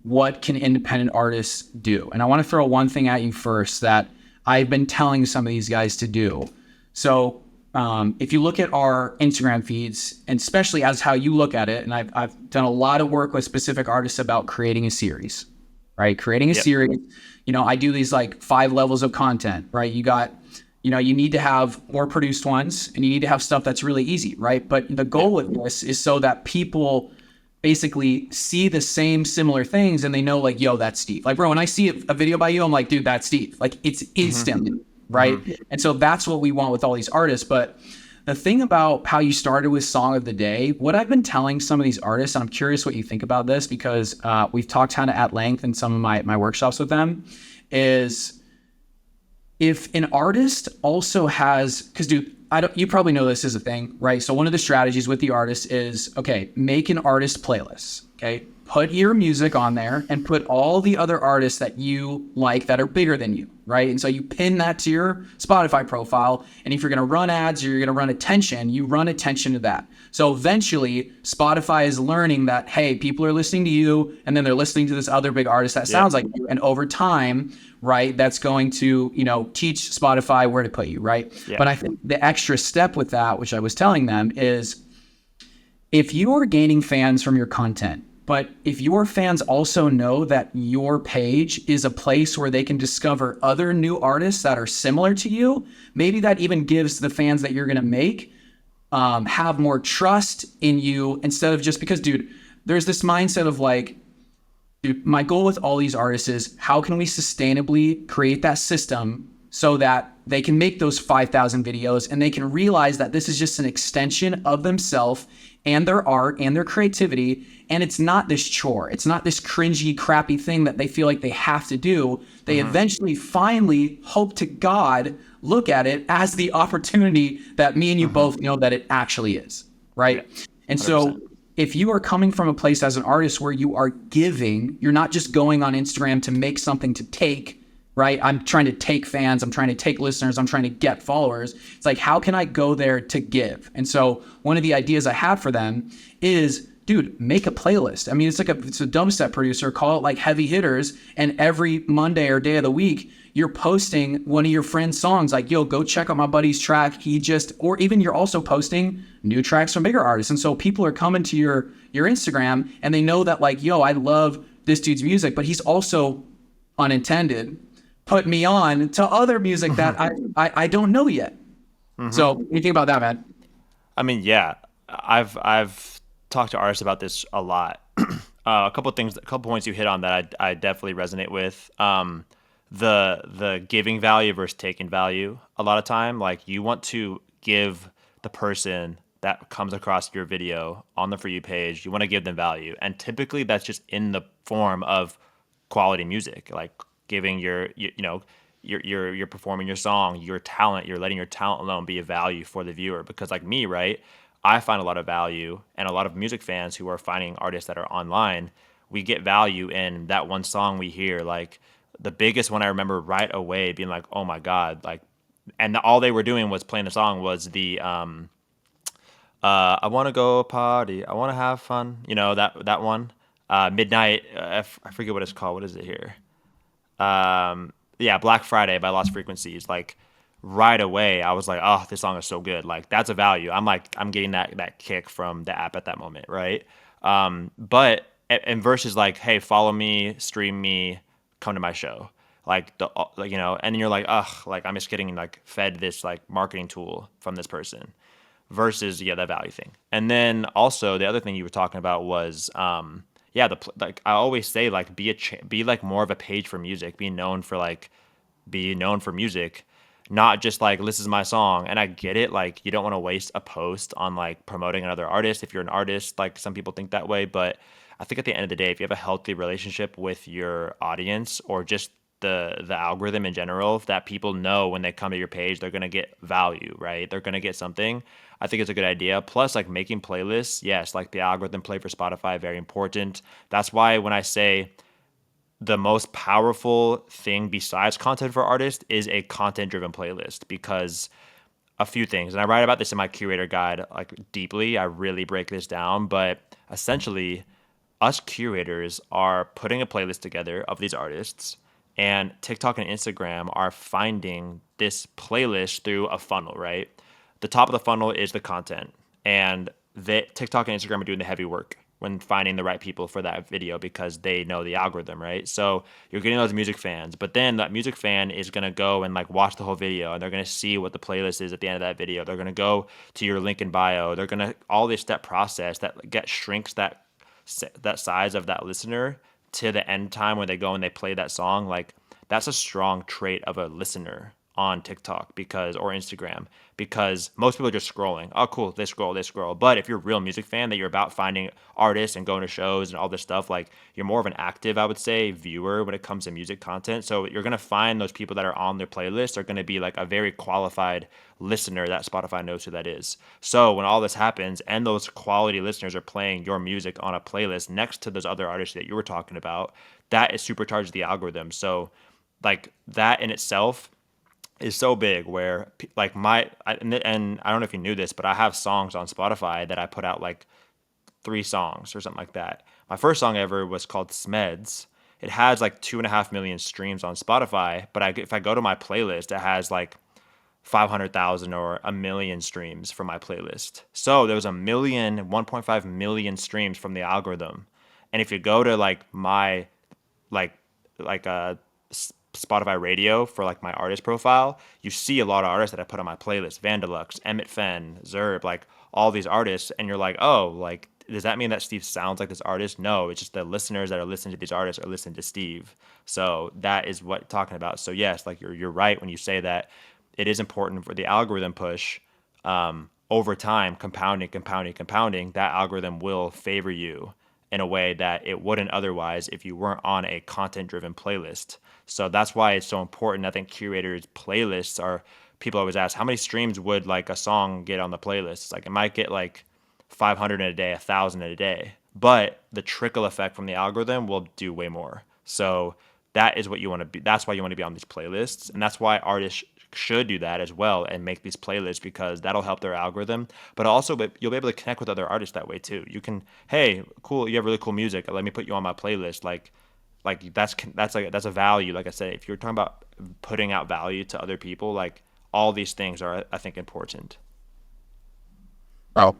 Speaker 2: what can independent artists do. And I want to throw one thing at you first that I've been telling some of these guys to do. So if you look at our Instagram feeds, and especially as how you look at it, and I've done a lot of work with specific artists about creating a series, right? Creating a series, you know, I do these like 5 levels of content, right? You got, you know, you need to have more produced ones, and you need to have stuff that's really easy, right? But the goal with this is so that people basically see the same similar things and they know like, yo, that's Steve. Like, bro, when I see a video by you, I'm like, dude, that's Steve. Like, it's instantly, right? And so that's what we want with all these artists. But the thing about how you started with Song of the Day, what I've been telling some of these artists, and I'm curious what you think about this, because we've talked kind of at length in some of my workshops with them, is if an artist also has, because dude, you probably know this is a thing, right? So one of the strategies with the artist is, okay, make an artist playlist, okay? Put your music on there and put all the other artists that you like that are bigger than you, right? And so you pin that to your Spotify profile. And if you're going to run ads or you're going to run attention, you run attention to that. So eventually Spotify is learning that, hey, people are listening to you, and then they're listening to this other big artist that sounds like you. And over time, right, that's going to, you know, teach Spotify where to put you, right? Yeah. But I think the extra step with that, which I was telling them, is if you are gaining fans from your content, but if your fans also know that your page is a place where they can discover other new artists that are similar to you, maybe that even gives the fans that you're going to make have more trust in you, instead of just because, dude, there's this mindset of like, dude, my goal with all these artists is how can we sustainably create that system so that they can make those 5,000 videos and they can realize that this is just an extension of themselves and their art and their creativity. And it's not this chore. It's not this cringy, crappy thing that they feel like they have to do. They eventually, finally, hope to God, look at it as the opportunity that me and you both know that it actually is, right? Yeah, and so if you are coming from a place as an artist where you are giving, you're not just going on Instagram to make something to take, right? I'm trying to take fans, I'm trying to take listeners, I'm trying to get followers. It's like, how can I go there to give? And so one of the ideas I have for them is, dude, make a playlist. I mean, it's a dubstep producer, call it like Heavy Hitters, and every Monday or day of the week, you're posting one of your friends' songs, like, yo, go check out my buddy's track. Or even you're also posting new tracks from bigger artists. And so people are coming to your Instagram and they know that like, yo, I love this dude's music, but he's also, unintended, put me on to other music that I don't know yet. So what do you think about that, man?
Speaker 3: I mean, yeah, I've talked to artists about this a lot. A couple points you hit on that I definitely resonate with. The giving value versus taking value. A lot of time, like, you want to give the person that comes across your video on the For You page, you want to give them value. And typically that's just in the form of quality music, like giving you're performing your song, your talent, you're letting your talent alone be a value for the viewer. Because like me, right, I find a lot of value, and a lot of music fans who are finding artists that are online, we get value in that one song we hear. Like the biggest one I remember right away being like, oh my God, like, and all they were doing was playing the song was the I want to go party, I want to have fun, you know, that one. Midnight, I forget what it's called. What is it here? Yeah, Black Friday by Lost Frequencies. Like right away, I was like, oh, this song is so good. Like that's a value. I'm getting that kick from the app at that moment, right? But and versus like, hey, follow me, stream me, come to my show. Like like, you know, and you're like, ugh, like I'm just getting like fed this like marketing tool from this person. versus that value thing. And then also the other thing you were talking about was like I always say, like be like more of a page for music, be known for music, not just like this is my song. And I get it, like you don't want to waste a post on like promoting another artist if you're an artist, like some people think that way, but I think at the end of the day, if you have a healthy relationship with your audience or just the algorithm in general, that people know when they come to your page they're going to get value, right? They're going to get something. I think it's a good idea. Plus, like making playlists, yes, like the algorithm play for Spotify, very important. That's why when I say the most powerful thing besides content for artists is a content driven playlist, because a few things, and I write about this in my curator guide like deeply, I really break this down, but essentially us curators are putting a playlist together of these artists, and TikTok and Instagram are finding this playlist through a funnel, right? The top of the funnel is the content, and TikTok and Instagram are doing the heavy work when finding the right people for that video because they know the algorithm, right? So you're getting those music fans, but then that music fan is gonna go and like watch the whole video, and they're gonna see what the playlist is at the end of that video. They're gonna go to your link in bio. They're gonna all this step process that shrinks that size of that listener to the end time when they go and they play that song. Like that's a strong trait of a listener on TikTok or Instagram, because most people are just scrolling. Oh, cool, they scroll. But if you're a real music fan, that you're about finding artists and going to shows and all this stuff, like you're more of an active, I would say, viewer when it comes to music content. So you're gonna find those people that are on their playlist are gonna be like a very qualified listener that Spotify knows who that is. So when all this happens and those quality listeners are playing your music on a playlist next to those other artists that you were talking about, that is supercharged the algorithm. So like that in itself is so big, where like and I don't know if you knew this, but I have songs on Spotify that I put out like 3 songs or something like that. My first song ever was called Smeds. It has like 2.5 million streams on Spotify, but if I go to my playlist, it has like 500,000 or a million streams from my playlist. So there was 1.5 million streams from the algorithm. And if you go to like my like Spotify radio for like my artist profile, you see a lot of artists that I put on my playlist: Vandalux, Emmett Fenn, Zerb, like all these artists. And you're like, oh, like, does that mean that Steve sounds like this artist? No, it's just the listeners that are listening to these artists are listening to Steve. So that is what I'm talking about. So yes, like you're right when you say that it is important for the algorithm push. Over time, compounding, that algorithm will favor you in a way that it wouldn't otherwise if you weren't on a content-driven playlist. So that's why it's so important. I think curators' playlists are, people always ask, how many streams would like a song get on the playlist? It's like it might get like 500 in a day, 1,000 in a day, but the trickle effect from the algorithm will do way more. So that is what you want to be. That's why you want to be on these playlists, and that's why artists should do that as well and make these playlists, because that'll help their algorithm. But also, you'll be able to connect with other artists that way too. You can, hey, cool, you have really cool music, let me put you on my playlist. Like that's a value. Like I said, if you're talking about putting out value to other people, like all these things are, I think, important.
Speaker 2: Oh,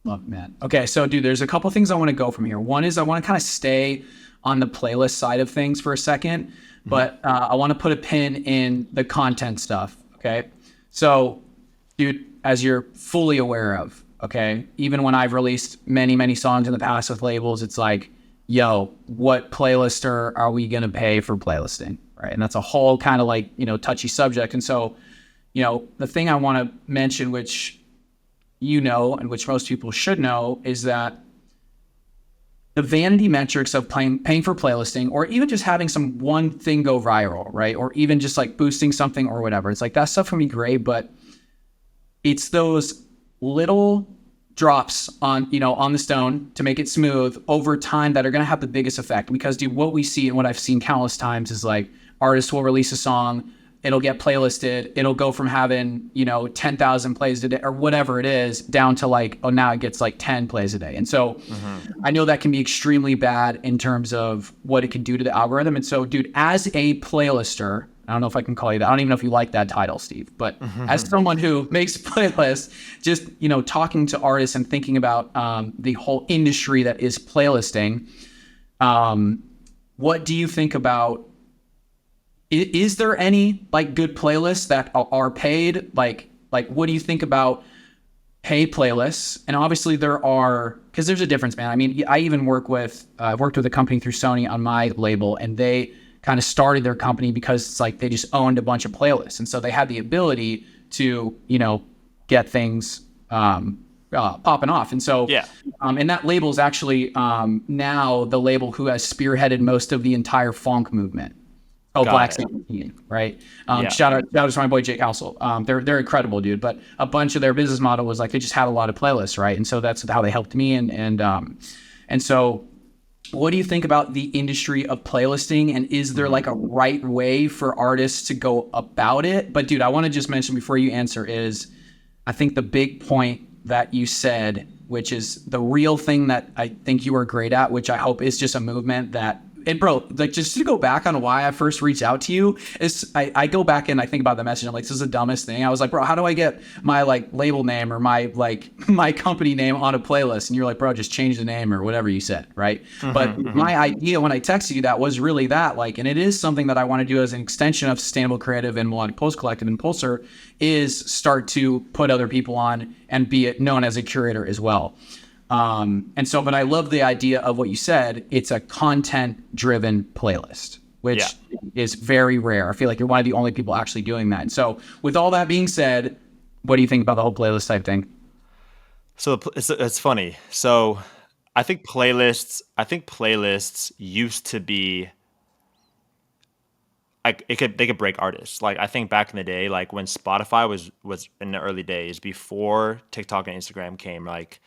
Speaker 2: love, man. Okay, so dude, there's a couple things I want to go from here. One is I want to kind of stay on the playlist side of things for a second, but I want to put a pin in the content stuff. Okay, so dude, as you're fully aware of, okay, even when I've released many songs in the past with labels, it's like, yo, what playlister are we gonna pay for playlisting, right? And that's a whole kind of like, touchy subject. And so, the thing I want to mention, which and which most people should know, is that the vanity metrics of paying for playlisting, or even just having one thing go viral, right? Or even just like boosting something or whatever. It's like that stuff can be great, but it's those little drops on the stone to make it smooth over time that are going to have the biggest effect. Because dude, what we see and what I've seen countless times is like artists will release a song, it'll get playlisted, it'll go from having 10,000 plays a day or whatever it is down to like, oh, now it gets like 10 plays a day. And so I know that can be extremely bad in terms of what it can do to the algorithm. And so dude, as a playlister, I don't know if I can call you that. I don't even know if you like that title, Steve, but as someone who makes playlists, just, talking to artists and thinking about the whole industry that is playlisting, what do you think about, is there any like good playlists that are paid? Like what do you think about pay playlists, and obviously there are, because there's a difference, man. I mean, I even I've worked with a company through Sony on my label, and they kind of started their company because it's like they just owned a bunch of playlists, and so they had the ability to, get things popping off. And so,
Speaker 3: Yeah.
Speaker 2: And that label is actually now the label who has spearheaded most of the entire funk movement. Oh,
Speaker 3: Got
Speaker 2: Black
Speaker 3: it.
Speaker 2: 17, right?
Speaker 3: Yeah.
Speaker 2: Shout out to my boy Jake Housel. They're incredible, dude. But a bunch of their business model was like they just had a lot of playlists, right? And so that's how they helped me. And so, what do you think about the industry of playlisting? And is there like a right way for artists to go about it? But dude, I want to just mention before you answer is, I think the big point that you said, which is the real thing that I think you are great at, which I hope is just a movement that. And bro, like just to go back on why I first reached out to you is I go back and I think about the message. I'm like, this is the dumbest thing. I was like, bro, how do I get my like label name or my my company name on a playlist? And you're like, bro, just change the name or whatever you said, right? But my idea when I texted you that was really that, like, and it is something that I want to do as an extension of Sustainable Creative and Melodic Pulse Collective and PULSR is start to put other people on and be known as a curator as well. But I love the idea of what you said. It's a content-driven playlist, which is very rare. I feel like you're one of the only people actually doing that. And so with all that being said, what do you think about the whole playlist type thing?
Speaker 3: So it's funny. So I think playlists used to be like they could break artists. Like I think back in the day, like when Spotify was in the early days before TikTok and Instagram came, like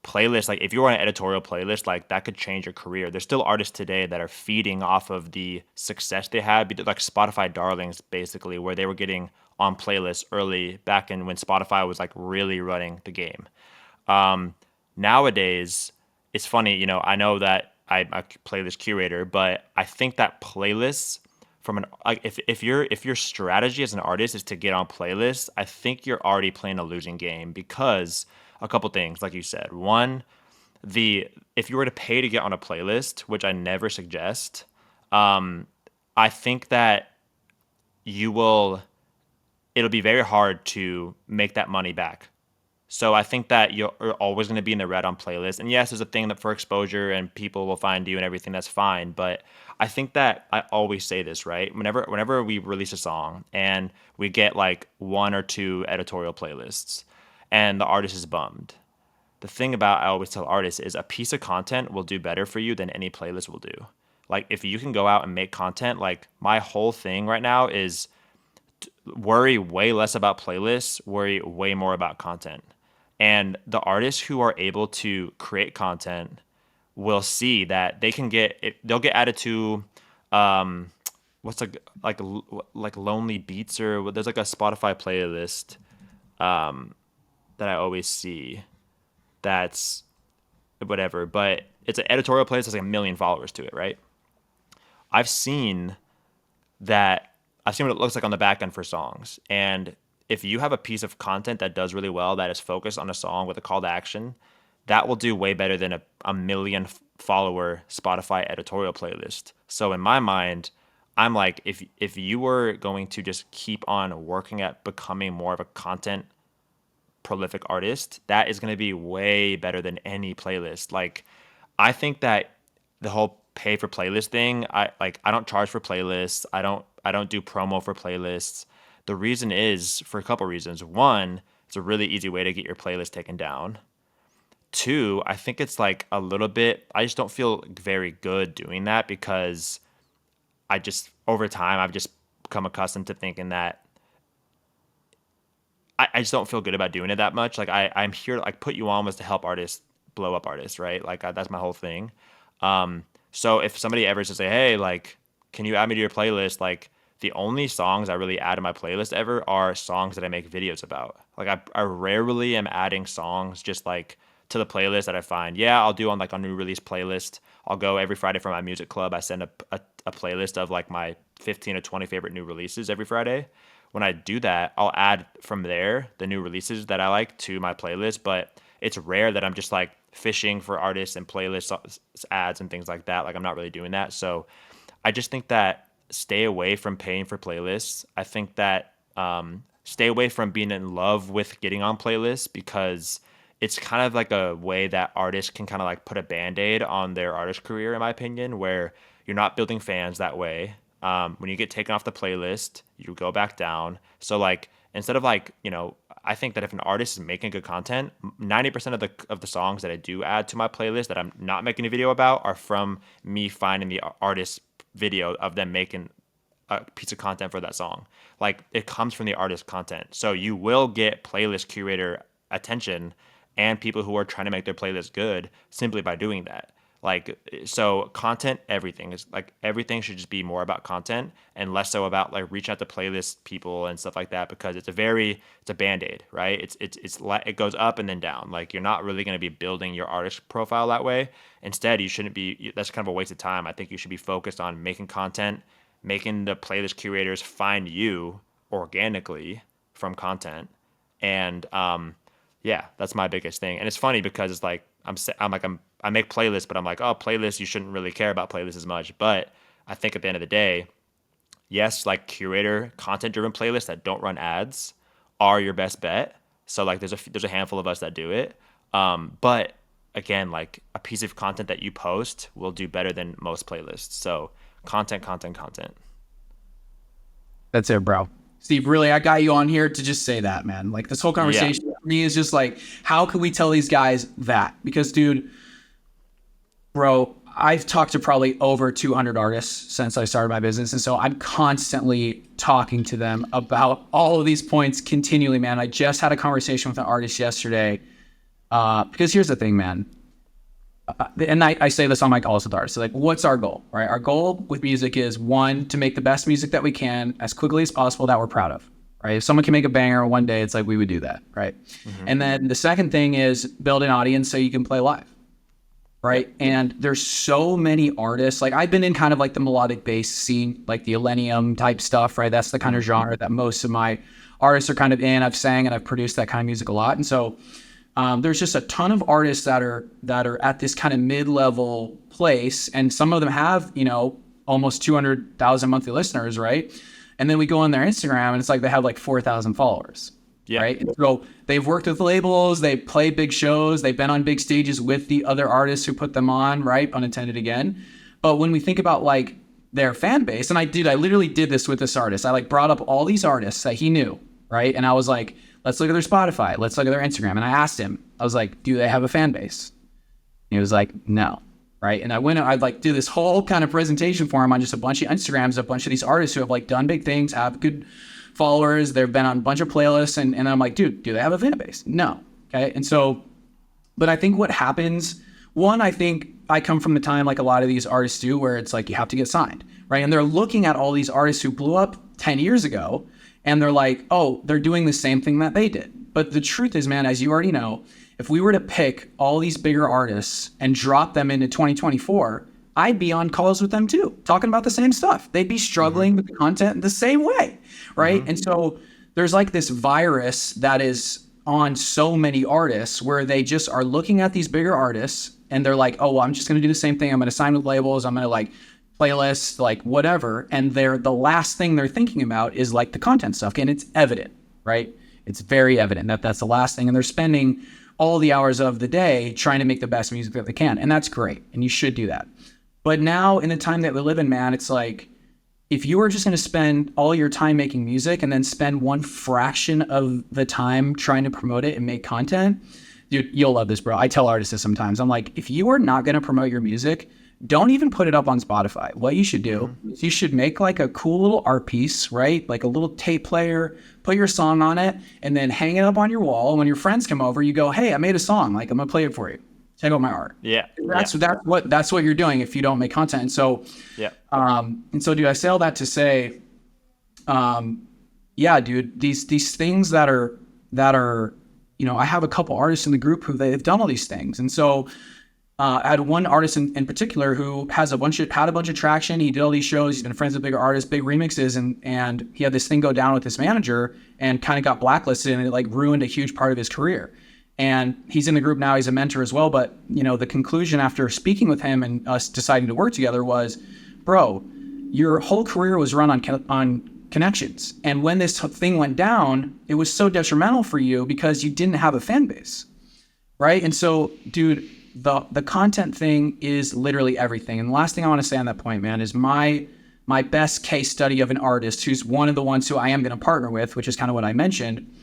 Speaker 3: playlist, like if you were on an editorial playlist, like that could change your career. There's still artists today that are feeding off of the success they had, like Spotify darlings basically, where they were getting on playlists early back in when Spotify was like really running the game. Nowadays it's funny, I know that I'm a playlist curator, but I think that playlists from an like if your strategy as an artist is to get on playlists, I think you're already playing a losing game because a couple things, like you said. One, if you were to pay to get on a playlist, which I never suggest, I think that it'll be very hard to make that money back. So I think that you're always going to be in the red on playlists. And yes, there's a thing that for exposure and people will find you and everything, that's fine. But I think that I always say this, right? Whenever we release a song and we get like one or two editorial playlists and the artist is bummed. The thing about I always tell artists is a piece of content will do better for you than any playlist will do. Like if you can go out and make content, like my whole thing right now is worry way less about playlists, worry way more about content. And the artists who are able to create content will see that they'll get added to what's like Lonely Beats, or there's like a Spotify playlist that I always see that's whatever, but it's an editorial playlist that's like 1 million followers to it, right? I've seen what it looks like on the back end for songs. And if you have a piece of content that does really well, that is focused on a song with a call to action, that will do way better than a 1 million follower Spotify editorial playlist. So in my mind, I'm like, if you were going to just keep on working at becoming more of a content prolific artist, that is going to be way better than any playlist. Like, I think that the whole pay for playlist thing, I don't charge for playlists. I don't do promo for playlists. The reason is for a couple reasons. One, it's a really easy way to get your playlist taken down. Two, I think it's like a little bit, I just don't feel very good doing that because over time, I've just become accustomed to thinking that I just don't feel good about doing it that much. Like I'm here to like put you on was to help artists blow up artists, right? Like that's my whole thing. So if somebody ever says, hey, like, can you add me to your playlist? Like the only songs I really add to my playlist ever are songs that I make videos about. Like I rarely am adding songs just like to the playlist that I find. Yeah, I'll do on like a new release playlist. I'll go every Friday for my music club. I send a playlist of like my 15 or 20 favorite new releases every Friday. When I do that, I'll add from there the new releases that I like to my playlist, but it's rare that I'm just like fishing for artists and playlist ads and things like that. Like I'm not really doing that. So I just think that stay away from paying for playlists. I think that stay away from being in love with getting on playlists, because it's kind of like a way that artists can kind of like put a band-aid on their artist career, in my opinion, where you're not building fans that way. When you get taken off the playlist, you go back down. So like, instead of like, I think that if an artist is making good content, 90% of the songs that I do add to my playlist that I'm not making a video about are from me finding the artist video of them making a piece of content for that song. Like, it comes from the artist content. So you will get playlist curator attention and people who are trying to make their playlist good simply by doing that. Like, so content, everything is like, everything should just be more about content and less so about like reaching out to playlist people and stuff like that, because it's a band-aid, right? It goes up and then down. Like, you're not really going to be building your artist profile that way. Instead, you shouldn't be, that's kind of a waste of time. I think you should be focused on making content, making the playlist curators find you organically from content. And yeah, that's my biggest thing. And it's funny because it's like, I make playlists, but I'm like, oh, playlists, you shouldn't really care about playlists as much. But I think at the end of the day, yes, like curator, content-driven playlists that don't run ads are your best bet. So like, there's a handful of us that do it. But again, like, a piece of content that you post will do better than most playlists. So content.
Speaker 2: That's it, bro. Steve, really, I got you on here to just say that, man. Like, this whole conversation for me is just like, how can we tell these guys that? Because, dude, bro, I've talked to probably over 200 artists since I started my business. And so I'm constantly talking to them about all of these points continually, man. I just had a conversation with an artist yesterday. Because here's the thing, man. And I say this on my calls with artists. So like, what's our goal, right? Our goal with music is, one, to make the best music that we can as quickly as possible that we're proud of, right? If someone can make a banger one day, it's like, we would do that, right? Mm-hmm. And then the second thing is build an audience so you can play live, right? And there's so many artists. Like, I've been in kind of like the melodic bass scene, like the Millennium type stuff, right? That's the kind of genre that most of my artists are kind of in. I've sang and I've produced that kind of music a lot. And so there's just a ton of artists that are at this kind of mid-level place, and some of them have, almost 200,000 monthly listeners, right? And then we go on their Instagram, and it's like they have like 4,000 followers, right? And so they've worked with labels, they play big shows, they've been on big stages with the other artists who put them on, right? Unintended again. But when we think about like their fan base, and I literally did this with this artist. I like brought up all these artists that he knew, right? And I was like, let's look at their Spotify. Let's look at their Instagram. And I asked him, I was like, do they have a fan base? And he was like, no. Right. And I'd like do this whole kind of presentation for him on just a bunch of Instagrams, a bunch of these artists who have like done big things, have good followers. They've been on a bunch of playlists. And I'm like, dude, do they have a fan base? No. Okay. And so, but I think what happens, one, I think I come from the time like a lot of these artists do, where it's like, you have to get signed. Right. And they're looking at all these artists who blew up 10 years ago. And they're like, oh, they're doing the same thing that they did. But the truth is, man, as you already know, if we were to pick all these bigger artists and drop them into 2024, I'd be on calls with them too, talking about the same stuff. They'd be struggling with the content the same way, right? And so there's like this virus that is on so many artists where they just are looking at these bigger artists and they're like, oh, well, I'm just going to do the same thing. I'm going to sign with labels. I'm going to like playlists, like whatever. And the last thing they're thinking about is like the content stuff. And it's evident, right? It's very evident that that's the last thing. And they're spending all the hours of the day trying to make the best music that they can. And that's great. And you should do that. But now in the time that we live in, man, it's like, if you were just going to spend all your time making music and then spend one fraction of the time trying to promote it and make content, dude, you'll love this, bro. I tell artists this sometimes. I'm like, if you are not going to promote your music, don't even put it up on Spotify. What you should do is you should make like a cool little art piece, right? Like a little tape player, put your song on it, and then hang it up on your wall. And when your friends come over, you go, hey, I made a song. Like, I'm gonna play it for you. Check out my art. Yeah. That's what you're doing if you don't make content. And so, dude, I say all that to say, yeah, dude, these things that are, I have a couple artists in the group who they've done all these things. And so, I had one artist in particular who had a bunch of traction. He did all these shows. He's been friends with bigger artists, big remixes, and he had this thing go down with his manager and kind of got blacklisted, and it like ruined a huge part of his career. And he's in the group now. He's a mentor as well. But the conclusion after speaking with him and us deciding to work together was, bro, your whole career was run on connections. And when this thing went down, it was so detrimental for you because you didn't have a fan base, right? And so, dude, the content thing is literally everything. And the last thing I want to say on that point, man, is my best case study of an artist who's one of the ones who I am going to partner with, which is kind of what I mentioned.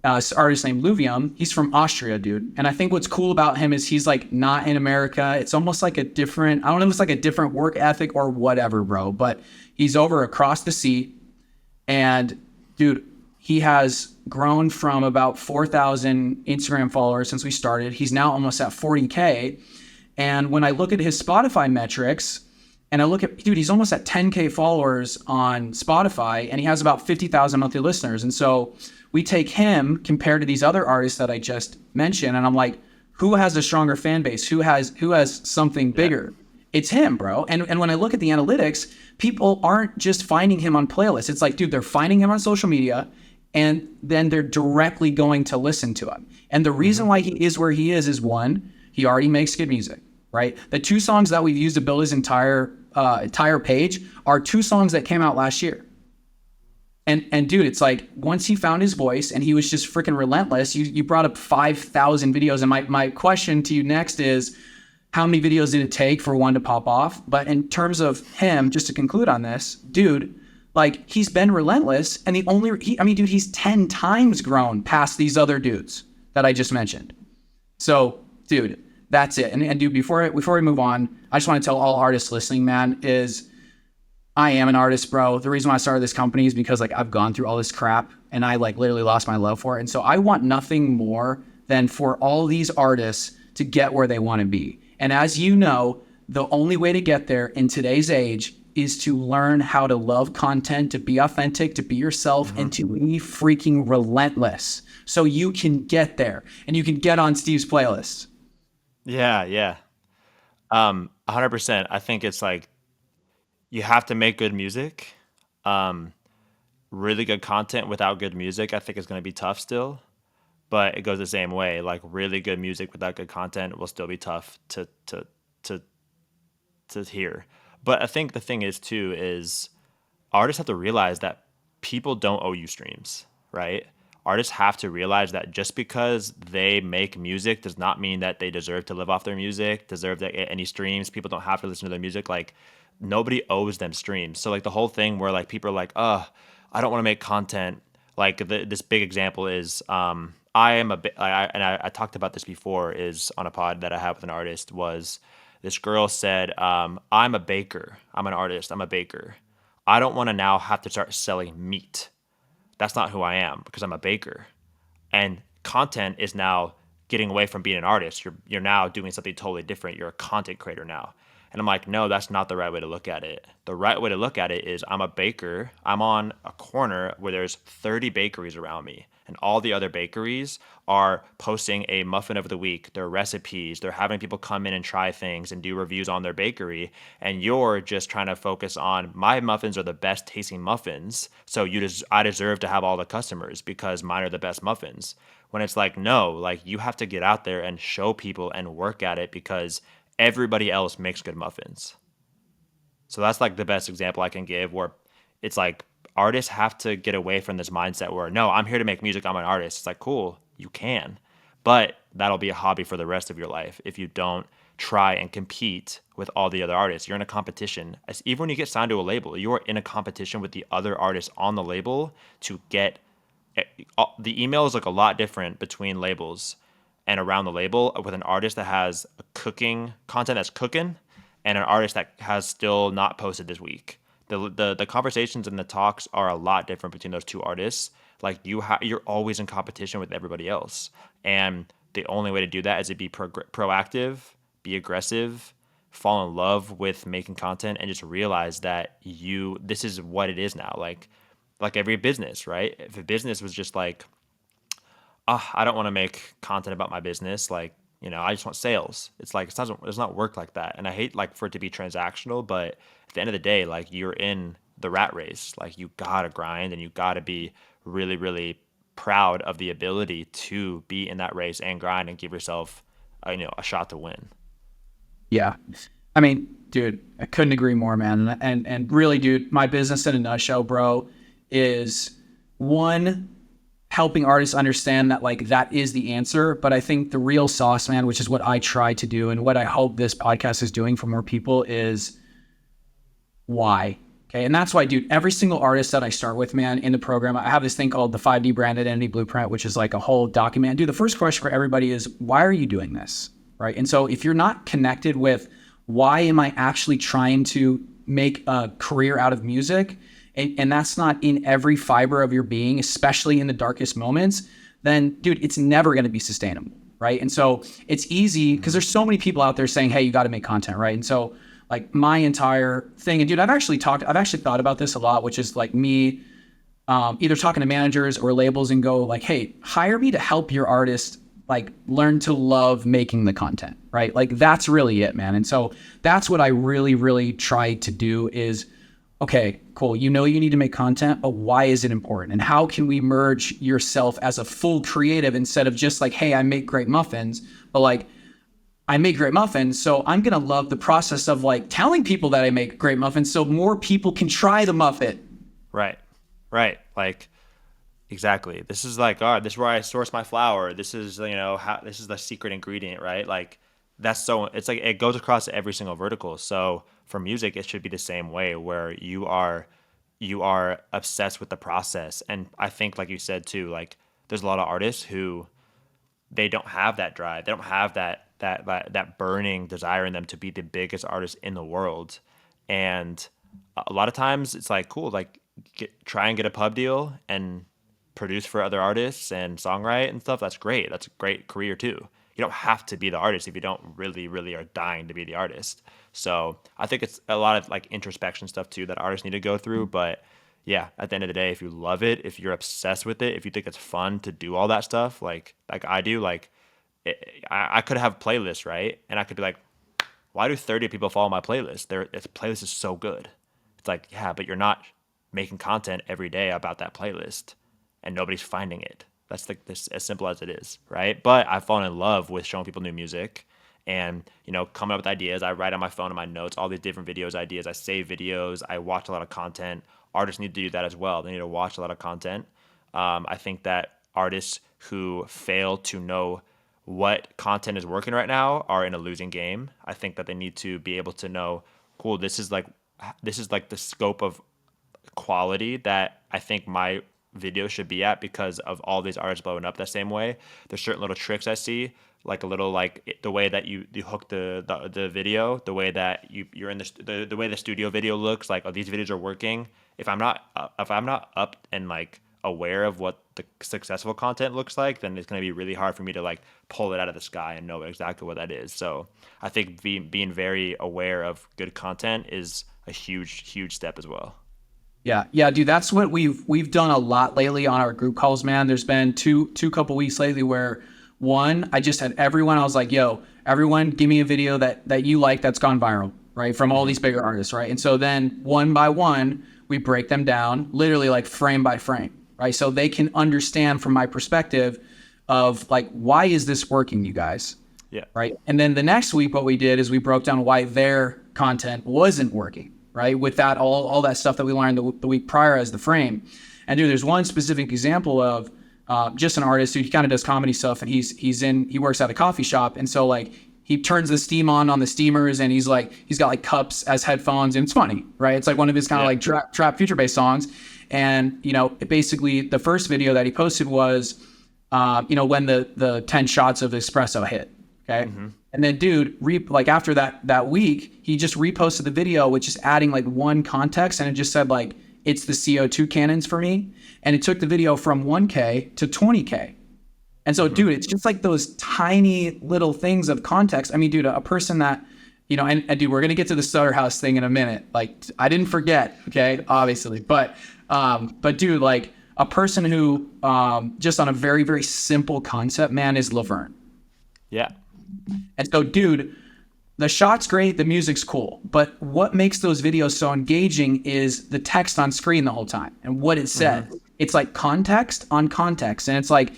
Speaker 2: This artist named Luvium. He's from Austria, dude. And I think what's cool about him is he's like not in America. It's almost like a different, I don't know if it's like a different work ethic or whatever, bro, but he's over across the sea. And dude, he has grown from about 4,000 Instagram followers since we started. He's now almost at 40K. And when I look at his Spotify metrics, and I look at, dude, he's almost at 10K followers on Spotify, and he has about 50,000 monthly listeners. And so we take him compared to these other artists that I just mentioned, and I'm like, who has a stronger fan base? Who has something bigger? It's him, bro. And when I look at the analytics, people aren't just finding him on playlists. It's like, dude, they're finding him on social media, and then they're directly going to listen to him. And the reason why he is where he is one, he already makes good music, right? The 2 songs that we've used to build his entire page are 2 songs that came out last year. And dude, it's like once he found his voice and he was just freaking relentless, you brought up 5,000 videos. And my question to you next is, how many videos did it take for one to pop off? But in terms of him, just to conclude on this, dude, like he's been relentless, and he's 10 times grown past these other dudes that I just mentioned. So, dude, that's it. And dude, before we move on, I just want to tell all artists listening, man, is I am an artist, bro. The reason why I started this company is because like I've gone through all this crap and I like literally lost my love for it. And so I want nothing more than for all these artists to get where they want to be. And as you know, the only way to get there in today's age is to learn how to love content, to be authentic, to be yourself, and to be freaking relentless so you can get there and you can get on Steve's playlist.
Speaker 3: Yeah. 100%. I think it's like you have to make good music. Really good content without good music, I think is going to be tough still. But it goes the same way. Like really good music without good content will still be tough to hear. But I think the thing is too is artists have to realize that people don't owe you streams, right? Artists have to realize that just because they make music does not mean that they deserve to live off their music, deserve to get any streams. People don't have to listen to their music. Like nobody owes them streams. So like the whole thing where like people are like, I don't want to make content. Like this big example is I talked about this before is on a pod that I had with an artist was this girl said, I'm a baker. I'm an artist. I'm a baker. I don't want to now have to start selling meat. That's not who I am because I'm a baker. And content is now getting away from being an artist. You're now doing something totally different. You're a content creator now. And I'm like, no, that's not the right way to look at it. The right way to look at it is I'm a baker. I'm on a corner where there's 30 bakeries around me. And all the other bakeries are posting a muffin of the week, their recipes. They're having people come in and try things and do reviews on their bakery. And you're just trying to focus on my muffins are the best tasting muffins. So I deserve to have all the customers because mine are the best muffins. When it's like, no, like you have to get out there and show people and work at it because everybody else makes good muffins. So that's like the best example I can give where it's like artists have to get away from this mindset where, no, I'm here to make music. I'm an artist. It's like, cool, you can, but that'll be a hobby for the rest of your life if you don't try and compete with all the other artists. You're in a competition. Even when you get signed to a label, you are in a competition with the other artists on the label to get the email is like a lot different between labels and around the label with an artist that has a cooking content that's cooking and an artist that has still not posted this week. The conversations and the talks are a lot different between those two artists. Like you're always in competition with everybody else. And the only way to do that is to be proactive, be aggressive, fall in love with making content and just realize that this is what it is now. Like every business, right? If a business was just like, I don't want to make content about my business. Like, I just want sales. It's like, it does not work like that. And I hate like for it to be transactional, but at the end of the day, like you're in the rat race. Like you gotta grind and you gotta be really, really proud of the ability to be in that race and grind and give yourself, a shot to win.
Speaker 2: Yeah. I mean, dude, I couldn't agree more, man. And really, dude, my business in a nutshell, bro, is one, helping artists understand that like that is the answer. But I think the real sauce, man, which is what I try to do and what I hope this podcast is doing for more people, is why. Okay. And that's why, dude, every single artist that I start with, man, in the program, I have this thing called the 5D brand identity blueprint, which is like a whole document. Dude, the first question for everybody is, why are you doing this? Right. And so if you're not connected with why am I actually trying to make a career out of music, and that's not in every fiber of your being, especially in the darkest moments, then dude, it's never going to be sustainable. Right. And so it's easy because there's so many people out there saying, hey, you got to make content. Right. And so like my entire thing, and dude, I've actually thought about this a lot, which is like me either talking to managers or labels and go like, hey, hire me to help your artist like learn to love making the content, right? Like that's really it, man. And so that's what I really, really try to do is, okay, cool. You know, you need to make content, but why is it important? And how can we merge yourself as a full creative instead of just like, hey, I make great muffins, but like I make great muffins. So I'm going to love the process of like telling people that I make great muffins so more people can try the muffin.
Speaker 3: Right. Like, exactly. This is like, this is where I source my flour. This is, this is the secret ingredient, right? Like it's like, it goes across every single vertical. So for music, it should be the same way where you are obsessed with the process. And I think, like you said too, like there's a lot of artists who they don't have that drive. They don't have that burning desire in them to be the biggest artist in the world. And a lot of times it's like, cool, like try and get a pub deal and produce for other artists and songwrite and stuff. That's great. That's a great career too. You don't have to be the artist if you don't really, really are dying to be the artist. So I think it's a lot of like introspection stuff too that artists need to go through. But yeah, at the end of the day, if you love it, if you're obsessed with it, if you think it's fun to do all that stuff, like I do, like I could have playlists, right? And I could be like, why do 30 people follow my playlist? Its playlist is so good. It's like, yeah, but you're not making content every day about that playlist and nobody's finding it. That's like this, as simple as it is, right? But I've fallen in love with showing people new music and, coming up with ideas. I write on my phone in my notes, all these different videos, ideas. I save videos. I watch a lot of content. Artists need to do that as well. They need to watch a lot of content. I think that artists who fail to know what content is working right now are in a losing game. I think that they need to be able to know, cool, this is like the scope of quality that I think my video should be at because of all these artists blowing up that same way. There's certain little tricks I see, like a little like the way that you hook the video, the way that you're in the way the studio video looks, like, oh, these videos are working. If I'm not up and like aware of what the successful content looks like, then it's going to be really hard for me to like pull it out of the sky and know exactly what that is. So I think being very aware of good content is a huge step as well.
Speaker 2: Yeah, dude, that's what we've done a lot lately on our group calls, man. There's been two couple weeks lately where one, I just had everyone, I was like, yo, everyone give me a video that you like that's gone viral, right? From all these bigger artists, right? And so then one by one, we break them down literally like frame by frame, right? So they can understand from my perspective of like, why is this working, you guys?
Speaker 3: Yeah.
Speaker 2: Right. And then the next week, what we did is we broke down why their content wasn't working, right? With that, all that stuff that we learned the week prior as the frame. And dude, there's one specific example of just an artist who kind of does comedy stuff, and he works at a coffee shop. And so like he turns the steam on the steamers, and he's got like cups as headphones, and it's funny, right? It's like one of his kind of like trap future based songs. And, basically the first video that he posted was, when the 10 shots of espresso hit. Okay. Mm-hmm. And then dude, after that week, he just reposted the video with just adding like one context, and it just said like, it's the CO2 cannons for me. And it took the video from 1K to 20K. And so, dude, it's just like those tiny little things of context. I mean, dude, a person that, and dude, we're going to get to the Stutter House thing in a minute. Like, I didn't forget, okay, obviously. But dude, like a person who just on a very, very simple concept, man, is Laverne.
Speaker 3: Yeah.
Speaker 2: And so, dude, the shot's great, the music's cool, but what makes those videos so engaging is the text on screen the whole time and what it says. Mm-hmm. It's like context on context, and it's like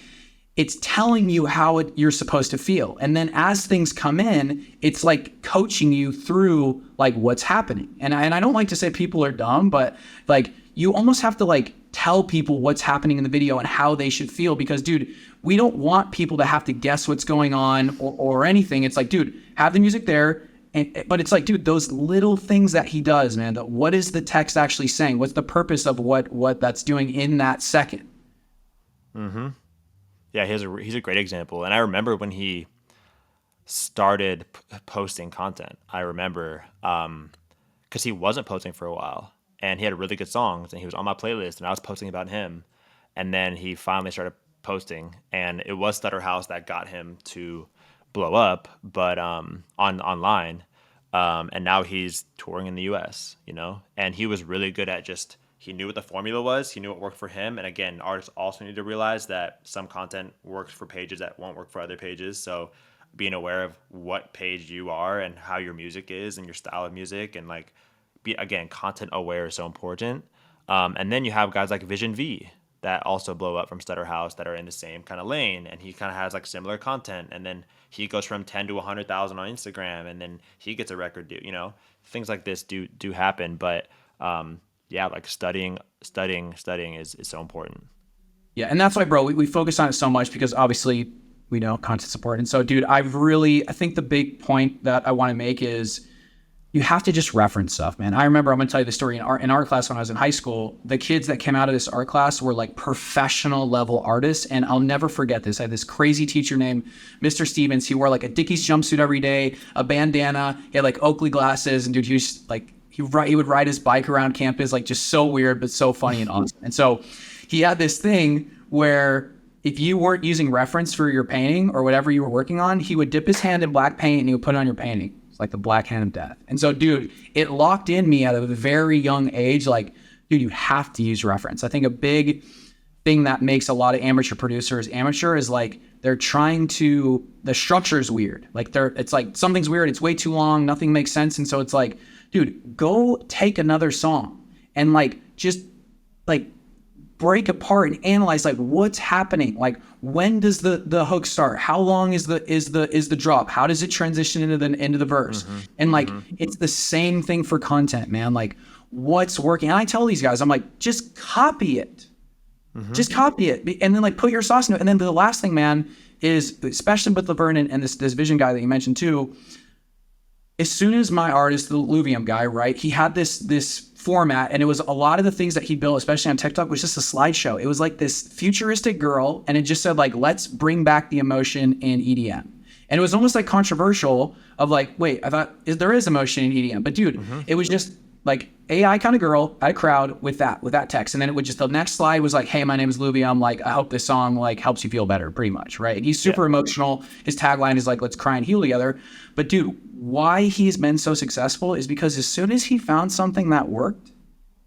Speaker 2: it's telling you how you're supposed to feel. And then as things come in, it's like coaching you through like what's happening. And I don't like to say people are dumb, but like you almost have to like tell people what's happening in the video and how they should feel. Because, dude, we don't want people to have to guess what's going on or anything. It's like, dude, have the music there. But it's like, dude, those little things that he does, man, what is the text actually saying? What's the purpose of what that's doing in that second?
Speaker 3: Mm-hmm. Yeah, he's a great example. And I remember when he started posting content, I remember because he wasn't posting for a while, and he had really good songs, and he was on my playlist, and I was posting about him. And then he finally started posting, and it was Stutter House that got him to blow up, but online. And now he's touring in the US, and he was really good at he knew what the formula was. He knew what worked for him. And again, artists also need to realize that some content works for pages that won't work for other pages. So being aware of what page you are and how your music is and your style of music, and again, content aware is so important. And then you have guys like Vision V that also blow up from Stutter House that are in the same kind of lane, and he kind of has similar content, and then he goes from 10 to 100,000 on Instagram, and then he gets a record deal. Things like this do happen, but studying is so important.
Speaker 2: Yeah, and that's why, bro, we focus on it so much because obviously we know content support. And so, dude, I think the big point that I want to make is you have to just reference stuff, man. I remember, I'm going to tell you the story in art class when I was in high school. The kids that came out of this art class were professional level artists. And I'll never forget this. I had this crazy teacher named Mr. Stevens. He wore a Dickies jumpsuit every day, a bandana. He had Oakley glasses. And dude, he was he would ride his bike around campus, just so weird, but so funny and awesome. And so he had this thing where if you weren't using reference for your painting or whatever you were working on, he would dip his hand in black paint and he would put it on your painting. It's like the black hand of death. And so, dude, it locked in me at a very young age. Dude, you have to use reference. I think a big thing that makes a lot of amateur producers amateur is they're trying to, the structure is weird. It's something's weird. It's way too long. Nothing makes sense. And so it's dude, go take another song and just break apart and analyze what's happening. When does the hook start? How long is the drop? How does it transition into the verse? Mm-hmm. And it's the same thing for content, man. What's working? And I tell these guys, I'm just copy it. Mm-hmm. Just copy it. And then put your sauce in it. And then the last thing, man, is especially with Laverne and this Vision guy that you mentioned too. As soon as my artist, the Luvium guy, right, he had this format, and it was a lot of the things that he built, especially on TikTok, was just a slideshow. It was this futuristic girl, and it just said let's bring back the emotion in EDM. And it was almost controversial of wait, I thought there is emotion in EDM, but dude, mm-hmm. It was just AI kind of girl at a crowd with that text. And then it would just, the next slide was hey, my name is Luvium. I hope this song helps you feel better, pretty much, right? And he's super emotional. His tagline is let's cry and heal together. But dude, why he's been so successful is because as soon as he found something that worked,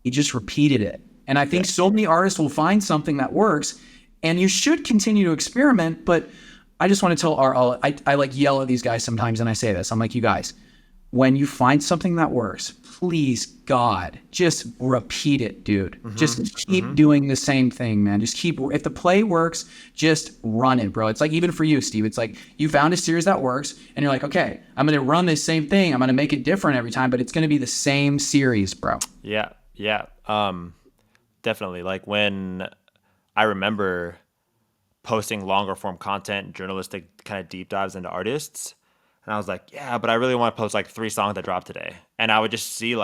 Speaker 2: he just repeated it. And I think so many artists will find something that works, and you should continue to experiment. But I just want to tell I yell at these guys sometimes, and I say this, I'm you guys, when you find something that works, please, God, just repeat it, dude. Mm-hmm. Just keep doing the same thing, man. Just if the play works, just run it, bro. It's even for you, Steve. It's you found a series that works, and you're okay, I'm going to run this same thing. I'm going to make it different every time, but it's going to be the same series, bro.
Speaker 3: Yeah. Definitely. When I remember posting longer form content, journalistic kind of deep dives into artists, and I was yeah, but I really want to post 3 songs that dropped today. And I would just see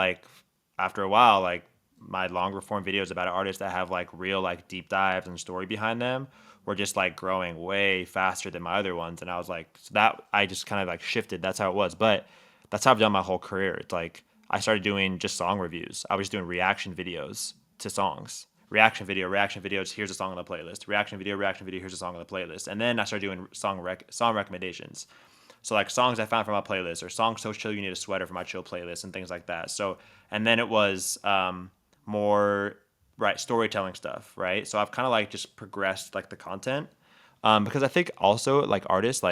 Speaker 3: after a while, my longer form videos about artists that have real deep dives and story behind them were just growing way faster than my other ones. And I was so that I just kind of shifted. That's how it was. But that's how I've done my whole career. It's I started doing just song reviews. I was doing reaction videos to songs. Reaction videos, here's a song on the playlist. Reaction video, here's a song on the playlist. And then I started doing song recommendations. So songs I found from my playlist, or songs so chill you need a sweater for my chill playlist, and things like that. So, and then it was more storytelling stuff, right? So I've kind of just progressed the content, because I think also artists,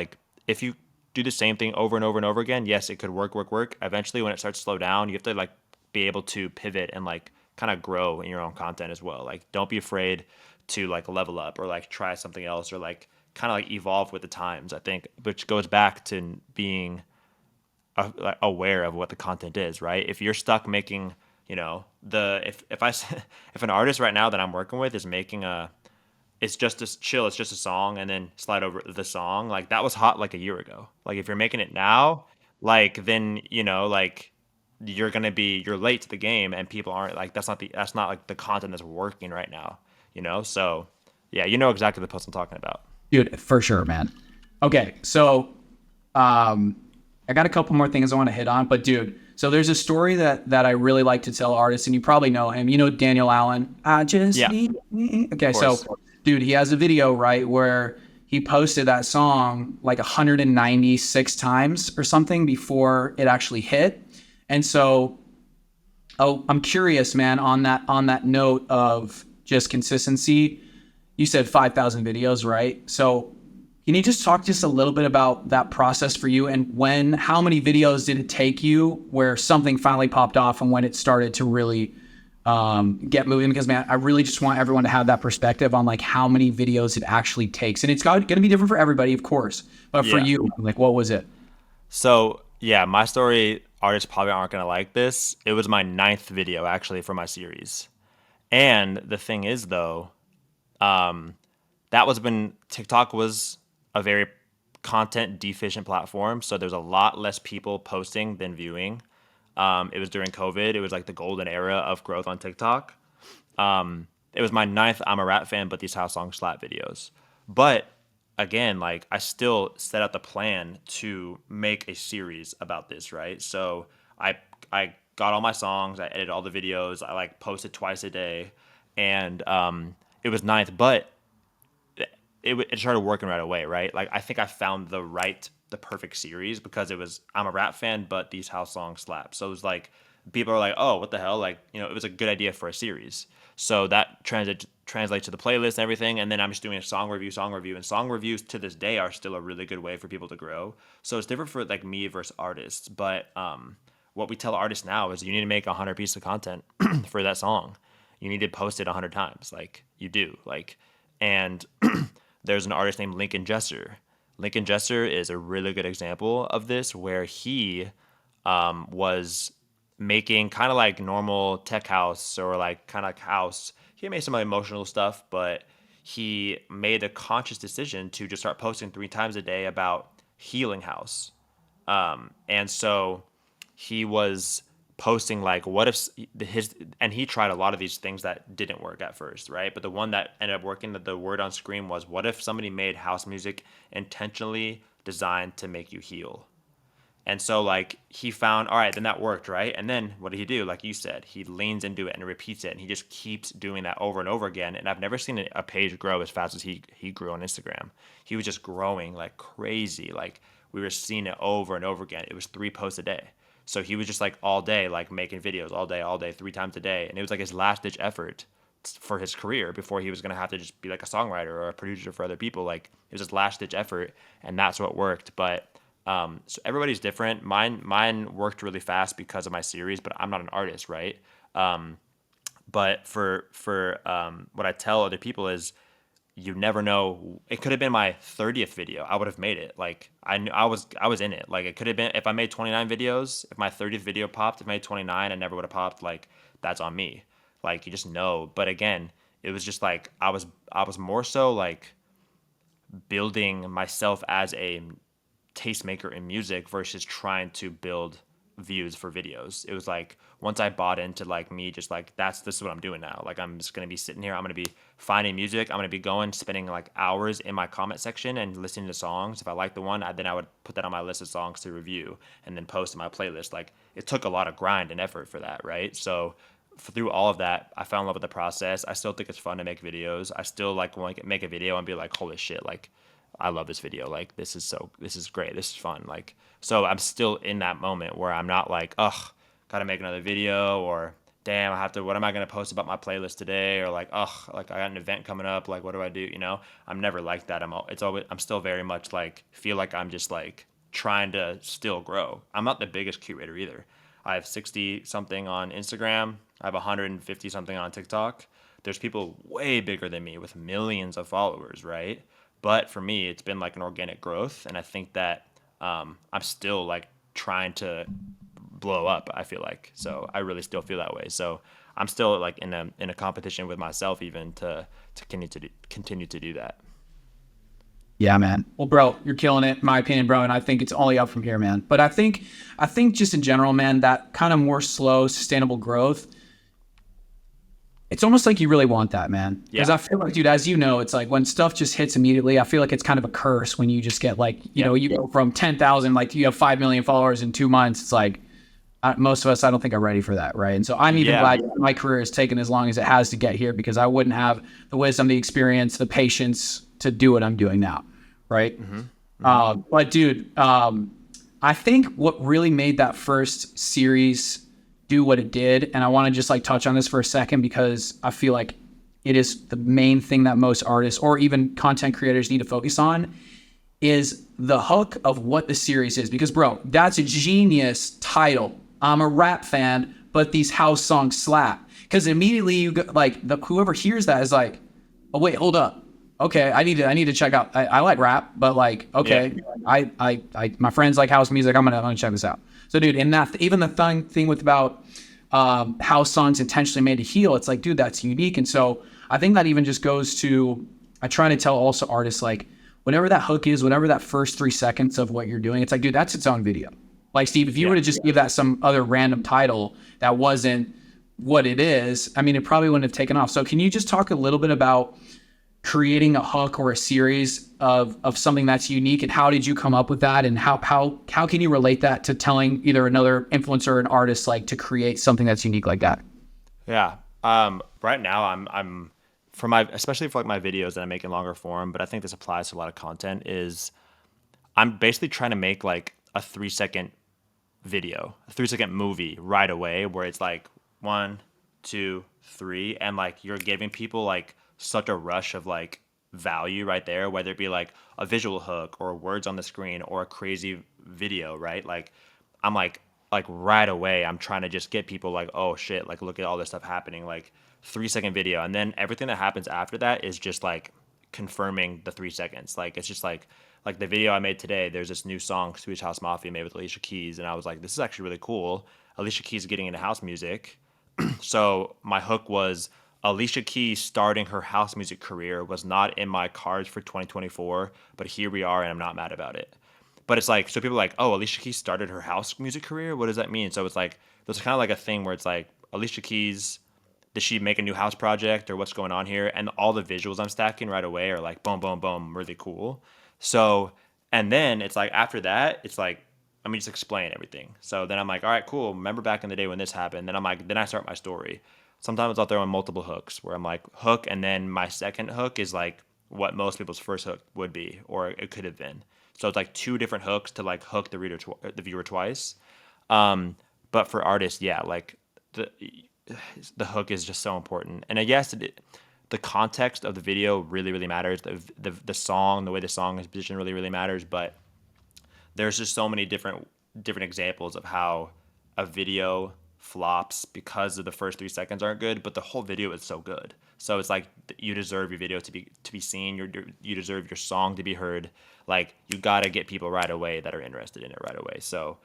Speaker 3: if you do the same thing over and over and over again, yes, it could work. Eventually, when it starts to slow down, you have to be able to pivot and kind of grow in your own content as well. Don't be afraid to level up or try something else, or kind of evolve with the times, I think, which goes back to being aware of what the content is, right? If you're stuck making You know, if an artist right now that I'm working with is making it's just a chill, it's just a song, and then slide over the song, like that was hot like a year ago. Like if you're making it now, like then like you're late to the game, and people aren't like that's not like the content that's working right now. So yeah, you know exactly the post I'm talking about.
Speaker 2: Dude, for sure, man. Okay, so I got a couple more things I want to hit on, but dude, so there's a story that I really like to tell artists, and you probably know him. You know Daniel Allen. I just
Speaker 3: Yeah,
Speaker 2: need. Okay,
Speaker 3: of
Speaker 2: so
Speaker 3: course.
Speaker 2: dude, he has a video right where he posted that song like 196 times or something before it actually hit, and so I'm curious, man, on that note of just consistency. You said 5,000 videos, right? So can you just talk just a little bit about that process for you, and how many videos did it take you where something finally popped off and when it started to really get moving? Because man, I really just want everyone to have that perspective on like how many videos it actually takes. And it's going to be different for everybody, of course. But for
Speaker 3: Yeah.
Speaker 2: you, like what was it?
Speaker 3: So yeah, my story, artists probably aren't gonna like this. It was my ninth video actually for my series. And the thing is though, um, that was when TikTok was a very content deficient platform. So there's a lot less people posting than viewing. It was during COVID. It was like the golden era of growth on TikTok. It was my ninth I'm a Rap fan, but these house song slap videos. But again, like I still set out the plan to make a series about this, right? So I got all my songs, I edited all the videos, I like posted twice a day, and it was ninth, but it started working right away, right? Like I think I found the perfect series because it was I'm a rap fan, but these house songs slap. So it was like people are like, oh, what the hell? Like it was a good idea for a series. So that translates to the playlist and everything, and then I'm just doing a song review, and song reviews to this day are still a really good way for people to grow. So it's different for like me versus artists, but what we tell artists now is you need to make 100 pieces of content for that song. You need to post it 100 times, like you do, like and there's an artist named Lincoln Jesser. Lincoln Jesser is a really good example of this, where he was making kind of like normal tech house or like kind of house. He made some emotional stuff, but he made a conscious decision to just start posting 3 times a day about healing house. And so he was posting like what if his and he tried a lot of these things that didn't work at first, right? But the one that ended up working, that the word on screen was, what if somebody made house music intentionally designed to make you heal? And so like he found, all right, then that worked, right? And then what did he do? Like you said, he leans into it and repeats it, and he just keeps doing that over and over again. And I've never seen a page grow as fast as he grew on Instagram. He was just growing like crazy. Like we were seeing it over and over again. It was 3 posts a day. So he was just like all day, like making videos all day, 3 times a day. And it was like his last ditch effort for his career before he was going to have to just be like a songwriter or a producer for other people. Like it was his last ditch effort, and that's what worked. But so everybody's different. Mine worked really fast because of my series, but I'm not an artist, right? But for what I tell other people is, you never know. It could have been my 30th video. I would have made it. Like I knew I was in it. Like it could have been if I made 29 videos. If my 30th video popped, if I made 29, I never would have popped. Like that's on me. Like you just know. But again, it was just like I was more so like building myself as a tastemaker in music versus trying to build views for videos. It was like once I bought into like me just like this is what I'm doing now. Like I'm just gonna be sitting here, I'm gonna be finding music, I'm gonna be spending like hours in my comment section and listening to songs. If I like the one, then I would put that on my list of songs to review and then post in my playlist. Like it took a lot of grind and effort for that, right? So through all of that, I fell in love with the process. I still think it's fun to make videos. I still like want to make a video and be like, holy shit, like I love this video. Like this is great. This is fun. Like so I'm still in that moment where I'm not like, ugh, gotta make another video, or damn, I have to, what am I gonna post about my playlist today? Or like, ugh, like I got an event coming up, like what do I do? I'm never like that. I'm still very much like feel like I'm just like trying to still grow. I'm not the biggest curator either. I have 60 something on Instagram. I have 150 something on TikTok. There's people way bigger than me with millions of followers, right? But for me, it's been like an organic growth, and I think that I'm still like trying to blow up, I feel like. So I really still feel that way. So I'm still like in a competition with myself even to continue to do that.
Speaker 2: Yeah, man. Well, bro, you're killing it, in my opinion, bro. And I think it's only up from here, man. But I think just in general, man, that kind of more slow, sustainable growth, it's almost like you really want that, man. Because I feel like, dude, as you know, it's like when stuff just hits immediately, I feel like it's kind of a curse when you just get like, you know, you go from 10,000, like you have 5 million followers in 2 months. It's like, most of us, I don't think are ready for that, right? And so I'm even glad my career has taken as long as it has to get here, because I wouldn't have the wisdom, the experience, the patience to do what I'm doing now, right? But dude, I think what really made that first series do what it did, and I want to just like touch on this for a second, because I feel like it is the main thing that most artists or even content creators need to focus on, is the hook of what the series is. Because bro, that's a genius title. I'm a rap fan, but these house songs slap. Because immediately you go, like whoever hears that is like, oh wait, hold up. Okay, I need to check out. I like rap, but like, okay, I my friends like house music. I'm gonna check this out. So dude, in that, even the thing with about house songs intentionally made to heal, it's like, dude, that's unique. And so I think that even just goes to, I try to tell also artists, like, whatever that hook is, whatever that first 3 seconds of what you're doing, it's like, dude, that's its own video. Like, Steve, if you were to just give that some other random title that wasn't what it is, I mean, it probably wouldn't have taken off. So can you just talk a little bit about creating a hook or a series of something that's unique, and how did you come up with that, and how can you relate that to telling either another influencer or an artist, like, to create something that's unique like that?
Speaker 3: Yeah. Right now I'm for my, especially for like my videos that I make in longer form, but I think this applies to a lot of content, is I'm basically trying to make like a 3-second video, a 3-second movie right away, where it's like 1, 2, 3, and like you're giving people like such a rush of like value right there, whether it be like a visual hook or words on the screen or a crazy video, right? Like I'm like right away I'm trying to just get people like, oh shit, like look at all this stuff happening, like 3-second video, and then everything that happens after that is just like confirming the 3 seconds. Like it's just like the video I made today, there's this new song Swedish House Mafia made with Alicia Keys, and I was like, this is actually really cool. Alicia Keys is getting into house music. So my hook was Alicia Keys starting her house music career was not in my cards for 2024, but here we are, and I'm not mad about it. But it's like, so people are like, oh, Alicia Keys started her house music career? What does that mean? So it's like, there's kind of like a thing where it's like, Alicia Keys, did she make a new house project, or what's going on here? And all the visuals I'm stacking right away are like, boom, boom, boom, really cool. So, and then it's like, after that, it's like, let me just explain everything. So then I'm like, all right, cool. Remember back in the day when this happened? Then I'm like, then I start my story. Sometimes I'll throw in multiple hooks where I'm like, hook, and then my second hook is like what most people's first hook would be, or it could have been. So it's like 2 different hooks to like hook the viewer twice. But for artists, yeah, like the hook is just so important. And I guess the context of the video really, really matters. The song, the way the song is positioned really, really matters. But there's just so many different examples of how a video flops because of the first 3 seconds aren't good, but the whole video is so good. So it's like, you deserve your video to be seen. You deserve your song to be heard. Like, you gotta get people right away that are interested in it right away. So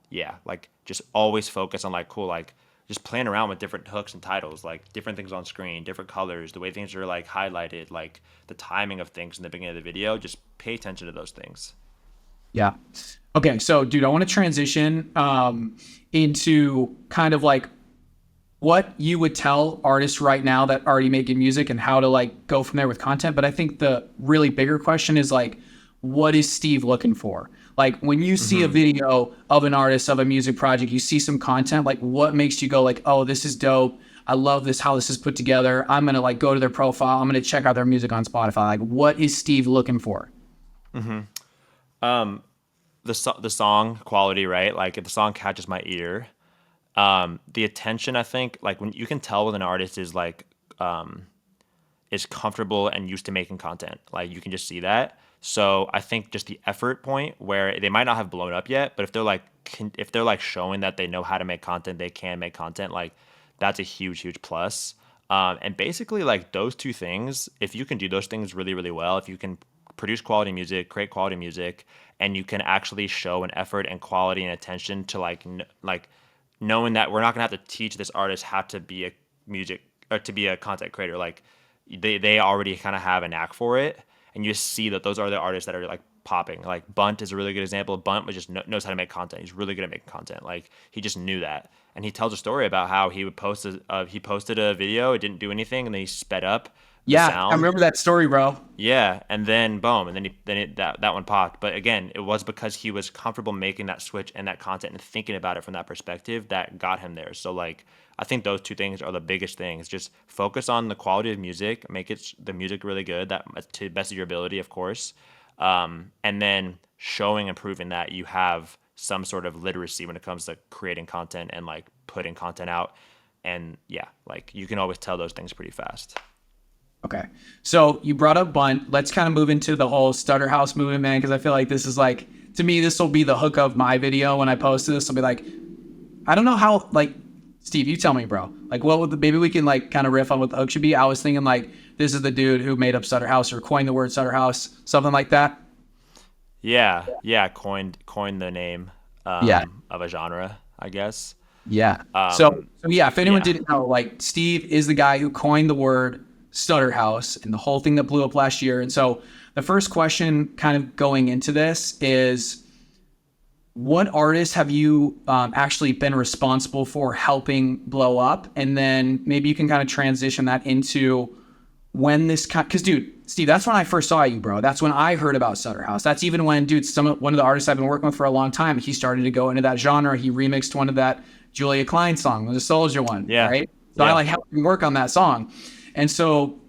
Speaker 3: yeah, like just always focus on like, cool, like just playing around with different hooks and titles, like different things on screen, different colors, the way things are like highlighted, like the timing of things in the beginning of the video. Just pay attention to those things.
Speaker 2: Yeah. Okay. So, dude, I want to transition into kind of like what you would tell artists right now that already making music, and how to like go from there with content. But I think the really bigger question is like, what is Steve looking for? Like, when you see a video of an artist, of a music project, you see some content, like what makes you go like, oh, this is dope. I love this, how this is put together. I'm going to like go to their profile. I'm going to check out their music on Spotify. Like, what is Steve looking for?
Speaker 3: The song quality, right? Like if the song catches my ear, the attention, I think, like when you can tell when an artist is like, is comfortable and used to making content, like you can just see that. So I think just the effort point, where they might not have blown up yet, but if they're like showing that they know how to make content, they can make content, like that's a huge plus. And basically like those 2 things, if you can do those things really, really well, if you can produce quality music, create quality music, and you can actually show an effort and quality and attention to like knowing that we're not gonna have to teach this artist how to be a music or to be a content creator. Like they already kind of have a knack for it, and you just see that those are the artists that are like popping. Like Bunt is a really good example. Bunt was just knows how to make content. He's really good at making content. Like he just knew that, and he tells a story about how he would he posted a video, it didn't do anything, and then he sped up the
Speaker 2: Yeah, I
Speaker 3: sound.
Speaker 2: remember that story, bro.
Speaker 3: Yeah, and then boom, and then that one popped. But again, it was because he was comfortable making that switch and that content and thinking about it from that perspective that got him there. So like, I think those two things are the biggest things. Just focus on the quality of music, make the music really good, that to the best of your ability, of course, and then showing and proving that you have some sort of literacy when it comes to creating content and like putting content out. And yeah, like you can always tell those things pretty fast.
Speaker 2: Okay. So you brought up Bunt. Let's kind of move into the whole Stutter House movement, man, because I feel like this is like, to me, this will be the hook of my video when I post this. I'll be like, I don't know how, like, Steve, you tell me, bro. Like, what would maybe we can like kind of riff on what the hook should be. I was thinking like, this is the dude who made up Stutter House or coined the word Stutter House, something like that.
Speaker 3: Yeah, coined the name of a genre, I guess.
Speaker 2: Yeah. So yeah, if anyone didn't know, like Steve is the guy who coined the word Stutter House and the whole thing that blew up last year. And so the first question kind of going into this is, what artists have you actually been responsible for helping blow up? And then maybe you can kind of transition that into when this, because dude, Steve, that's when I first saw you, bro. That's when I heard about Stutter House. That's even when, dude, one of the artists I've been working with for a long time, he started to go into that genre. He remixed one of that Julia Klein song, the Soldier one, right? So I like helped him work on that song. And so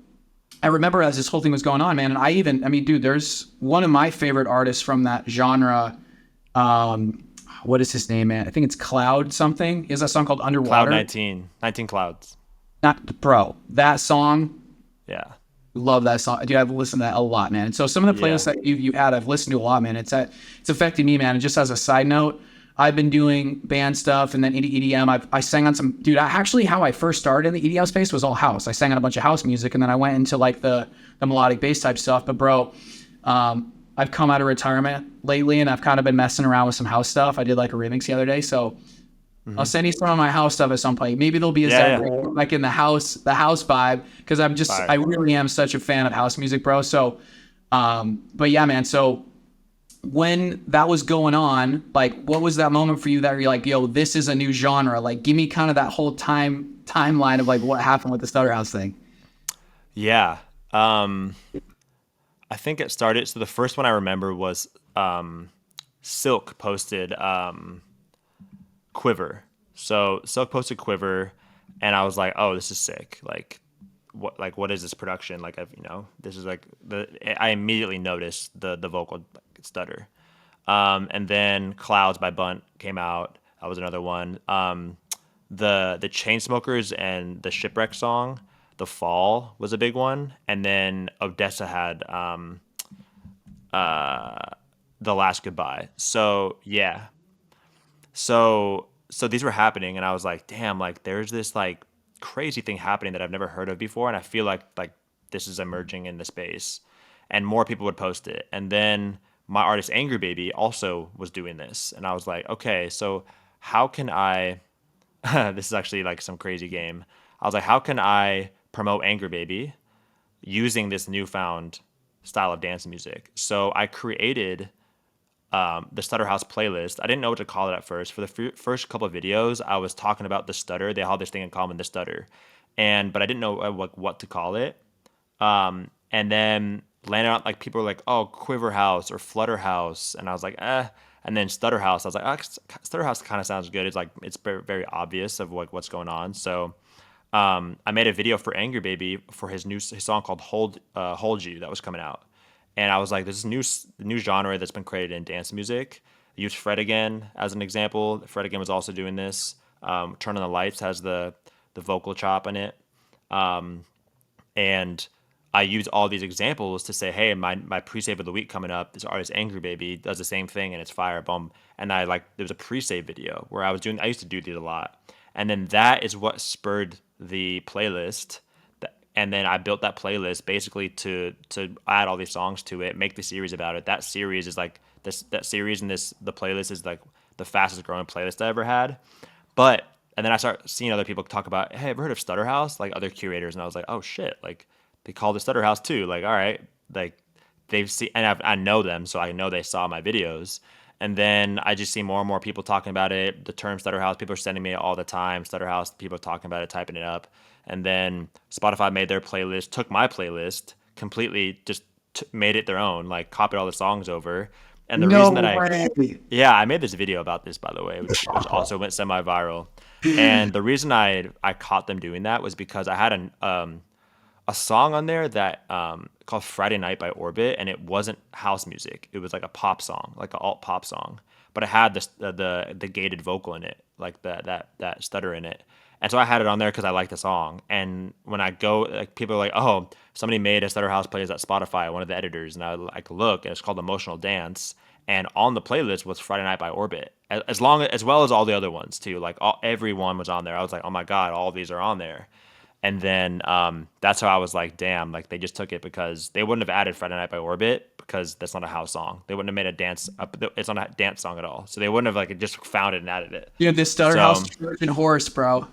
Speaker 2: I remember as this whole thing was going on, man, and I mean, dude, there's one of my favorite artists from that genre. What is his name, man? I think it's Cloud something. He has a song called Underwater.
Speaker 3: Cloud 19 Clouds.
Speaker 2: Not, bro, that song.
Speaker 3: Yeah.
Speaker 2: Love that song. Dude, I've listened to that a lot, man. And so some of the playlists that you had, I've listened to a lot, man. It's affected me, man. And just as a side note, I've been doing band stuff and then into EDM. I sang on some, dude, actually how I first started in the EDM space was all house. I sang on a bunch of house music and then I went into like the melodic bass type stuff. But bro, I've come out of retirement lately and I've kind of been messing around with some house stuff. I did like a remix the other day. So I'll send you some of my house stuff at some point. Maybe there'll be a Zack Gray, like in the house vibe. Cause I really am such a fan of house music, bro. So, but yeah, man. So when that was going on, like, what was that moment for you that you're like, yo, this is a new genre? Like, give me kind of that whole timeline of like what happened with the Stutter House thing.
Speaker 3: Yeah. I think it started. So the first one I remember was Silk posted Quiver. So Silk posted Quiver, and I was like, oh, this is sick. Like, what is this production? Like, this is like I immediately noticed the vocal stutter. And then Clouds by Bunt came out. That was another one. The Chainsmokers and the Shipwreck song, The Fall, was a big one. And then Odessa had The Last Goodbye. So yeah. So these were happening, and I was like, damn, like there's this like crazy thing happening that I've never heard of before, and I feel like this is emerging in the space, and more people would post it. And then my artist Angry Baby also was doing this, and I was like, okay, so how can I this is actually like some crazy game. I was like, how can I promote Angry Baby using this newfound style of dance music? So I created the Stutter House playlist. I didn't know what to call it at first. For the first couple of videos, I was talking about the stutter. They all have this thing in common, the stutter, but I didn't know what to call it. And then landed on like people were like, oh, Quiver House or Flutter House, and I was like, eh. And then Stutter House, I was like, Stutter House kind of sounds good. It's like it's very, very obvious of like what's going on. So I made a video for Angry Baby for his song called Hold You that was coming out. And I was like, this is new genre that's been created in dance music. I used Fred Again as an example. Fred Again was also doing this. Turn on the Lights has the vocal chop in it. And I use all these examples to say, hey, my pre-save of the week coming up, this artist Angry Baby does the same thing and it's fire, boom. And there was a pre-save video where I used to do these a lot. And then that is what spurred the playlist And then I built that playlist basically to add all these songs to it, make the series about it. That series is like that series and the playlist is like the fastest growing playlist I ever had. But and then I start seeing other people talk about, hey, ever heard of Stutter House? Like other curators, and I was like, oh shit, like they call it Stutter House too. Like, all right, like they've seen, and I know them, so I know they saw my videos. And then I just see more and more people talking about it. The term Stutter House, people are sending me it all the time. Stutter House, people are talking about it, typing it up. And then Spotify made their playlist, took my playlist, completely just made it their own, like copied all the songs over. And the reason that I made this video about this, by the way, which also went semi-viral. And the reason I caught them doing that was because I had a song on there that called Friday Night by Orbit, and it wasn't house music. It was like a pop song, like an alt pop song, but it had the gated vocal in it, like that stutter in it. And so I had it on there because I liked the song. And when I go, like people are like, "Oh, somebody made a Stutter House playlist at Spotify," one of the editors, and I like look, and it's called Emotional Dance. And on the playlist was Friday Night by Orbit, as well as all the other ones too. Like everyone was on there. I was like, "Oh my god, all of these are on there." And then that's how I was like, damn, like they just took it because they wouldn't have added Friday Night by Orbit because that's not a house song. They wouldn't have made a dance. It's not a dance song at all. So they wouldn't have like just found it and added it.
Speaker 2: You know, this Stutter House Trojan horse, bro.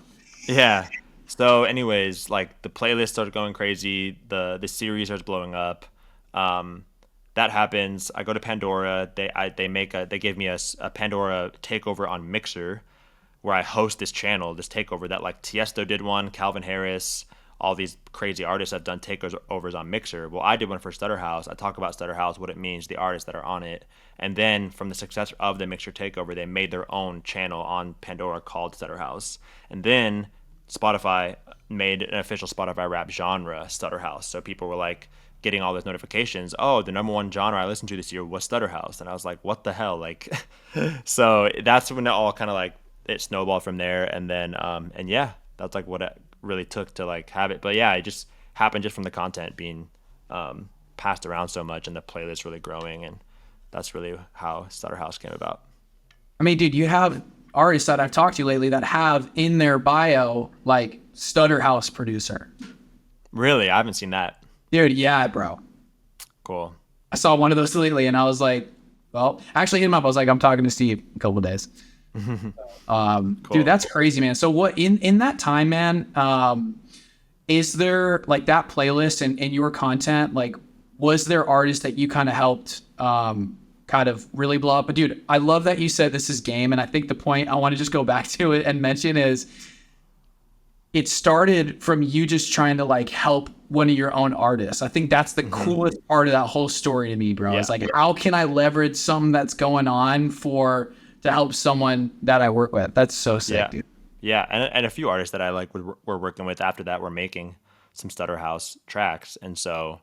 Speaker 3: Yeah. So anyways, like the playlist started going crazy. The series starts blowing up. That happens. I go to Pandora. They give me a Pandora takeover on Mixer, where I host this channel, this takeover that like Tiesto did one, Calvin Harris, all these crazy artists have done takeovers on Mixer. Well, I did one for Stutter House. I talk about Stutter House, what it means, the artists that are on it. And then from the success of the Mixer takeover, they made their own channel on Pandora called Stutter House. And then Spotify made an official Spotify rap genre, Stutter House. So people were like getting all those notifications. Oh, the number one genre I listened to this year was Stutter House. And I was like, what the hell? Like, so that's when it all kind of like, it snowballed from there. And then, and yeah, that's like what it really took to like have it. But yeah, it just happened just from the content being passed around so much and the playlist really growing. And that's really how Stutter House came about.
Speaker 2: I mean, dude, you have artists that I've talked to lately that have in their bio, like Stutter House producer.
Speaker 3: Really? I haven't seen that.
Speaker 2: Dude, yeah, bro.
Speaker 3: Cool.
Speaker 2: I saw one of those lately and I was like, well, actually hit him up. I was like, I'm talking to Steve in a couple of days. Cool. Dude, that's crazy, man. So what in that time, man, is there like that playlist and your content, like was there artists that you kind of helped kind of really blow up? But dude, I love that you said this is game, and I think the point I want to just go back to it and mention is it started from you just trying to like help one of your own artists. I think that's the coolest part of that whole story to me, bro. Yeah. It's like, how can I leverage something that's going on to help someone that I work with? That's so sick, dude.
Speaker 3: Yeah, and a few artists that I like were working with after that were making some Stutter House tracks, and so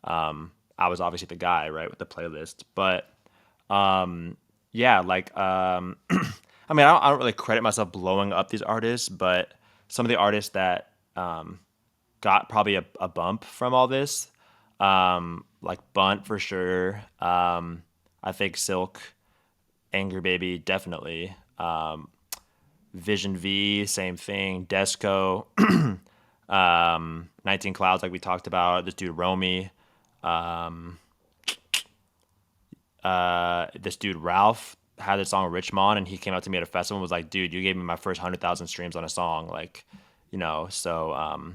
Speaker 3: I was obviously the guy, right, with the playlist. But yeah, like I mean, I don't really credit myself blowing up these artists, but some of the artists that got probably a bump from all this, like Bunt for sure. I think Silk, Angry Baby, definitely. Vision V, same thing. Desco, 19 Clouds, like we talked about. This dude Romy, this dude Ralph had this song Richmond, and he came up to me at a festival and was like, "Dude, you gave me my first 100,000 streams on a song." Like, so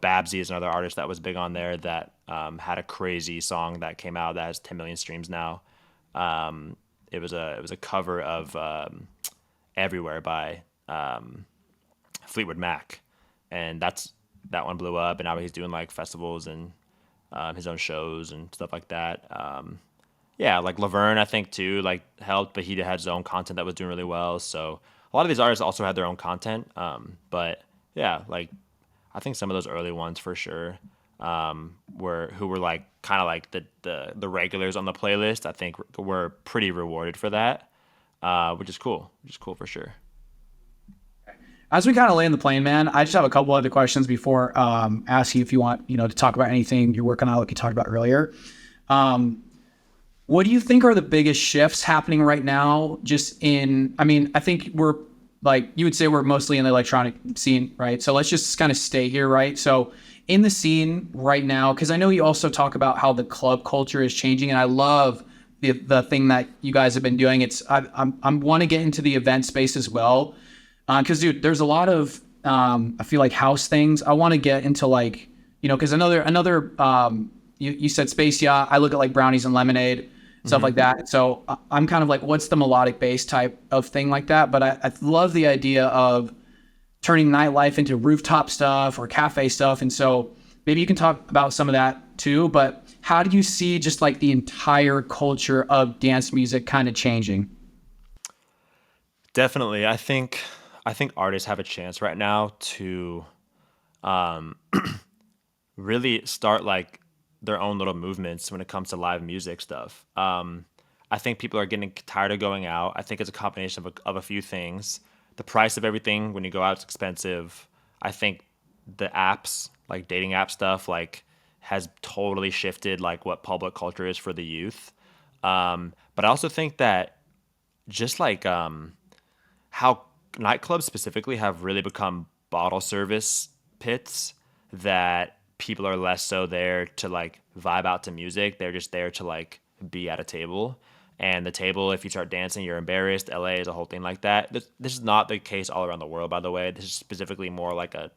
Speaker 3: Babsy is another artist that was big on there that had a crazy song that came out that has 10 million streams now. It was a cover of Everywhere by Fleetwood Mac, and that one blew up, and now he's doing like festivals and his own shows and stuff like that. Yeah, like Laverne, I think too, like helped, but he had his own content that was doing really well. So a lot of these artists also had their own content. But yeah, like I think some of those early ones for sure were like kind of like the regulars on the playlist. I think were pretty rewarded for that, which is cool for sure.
Speaker 2: As we kind of land the plane, man, I just have a couple other questions before ask you if you want to talk about anything you're working on, like you talked about earlier. What do you think are the biggest shifts happening right now? I think we're like, you would say we're mostly in the electronic scene, right? So let's just kind of stay here, right? So in the scene right now, because I know you also talk about how the club culture is changing, and I love the thing that you guys have been doing. I want to get into the event space as well, because dude, there's a lot of I feel like house things. I want to get into like, because another you said space yacht. I look at like brownies and lemonade, stuff like that. So I'm kind of like, what's the melodic bass type of thing like that? But I love the idea of turning nightlife into rooftop stuff or cafe stuff. And so maybe you can talk about some of that too. But how do you see just like the entire culture of dance music kind of changing?
Speaker 3: Definitely. I think artists have a chance right now to um, really start like their own little movements when it comes to live music stuff. I think people are getting tired of going out. I think it's a combination of a few things. The price of everything when you go out is expensive. I think the apps, like dating app stuff, like has totally shifted like what public culture is for the youth. But I also think that just like how nightclubs specifically have really become bottle service pits that people are less so there to like vibe out to music. They're just there to like be at a table. And the table, if you start dancing, you're embarrassed. LA is a whole thing like that. This is not the case all around the world, by the way. This is specifically more like a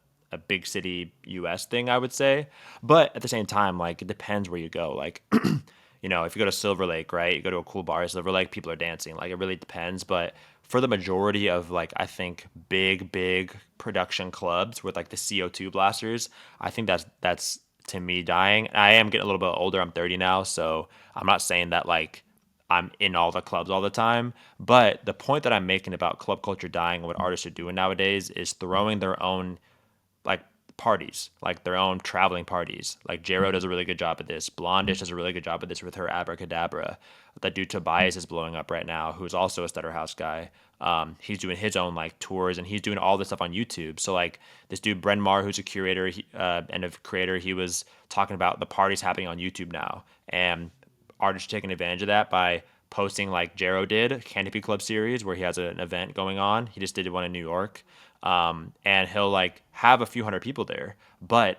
Speaker 3: big city US thing, I would say. But at the same time, like it depends where you go. Like, if you go to Silver Lake, right? You go to a cool bar at Silver Lake, people are dancing. Like it really depends. But for the majority of like I think big production clubs with like the CO2 blasters, I think that's to me dying. I am getting a little bit older. I'm 30 now, so I'm not saying that like I'm in all the clubs all the time. But the point that I'm making about club culture dying and what artists are doing nowadays is throwing their own like parties, like their own traveling parties. Like Jero does a really good job at this. Blondish does a really good job at this with her Abracadabra. That dude Tobias is blowing up right now, who's also a Stutter House guy. He's doing his own like tours and he's doing all this stuff on YouTube. So like this dude Bryn Mawr, who's a curator and a creator, he was talking about the parties happening on YouTube now, and artists are taking advantage of that by posting like Jero did, Canopy Club series, where he has an event going on. He just did one in New York. And he'll like have a few hundred people there, but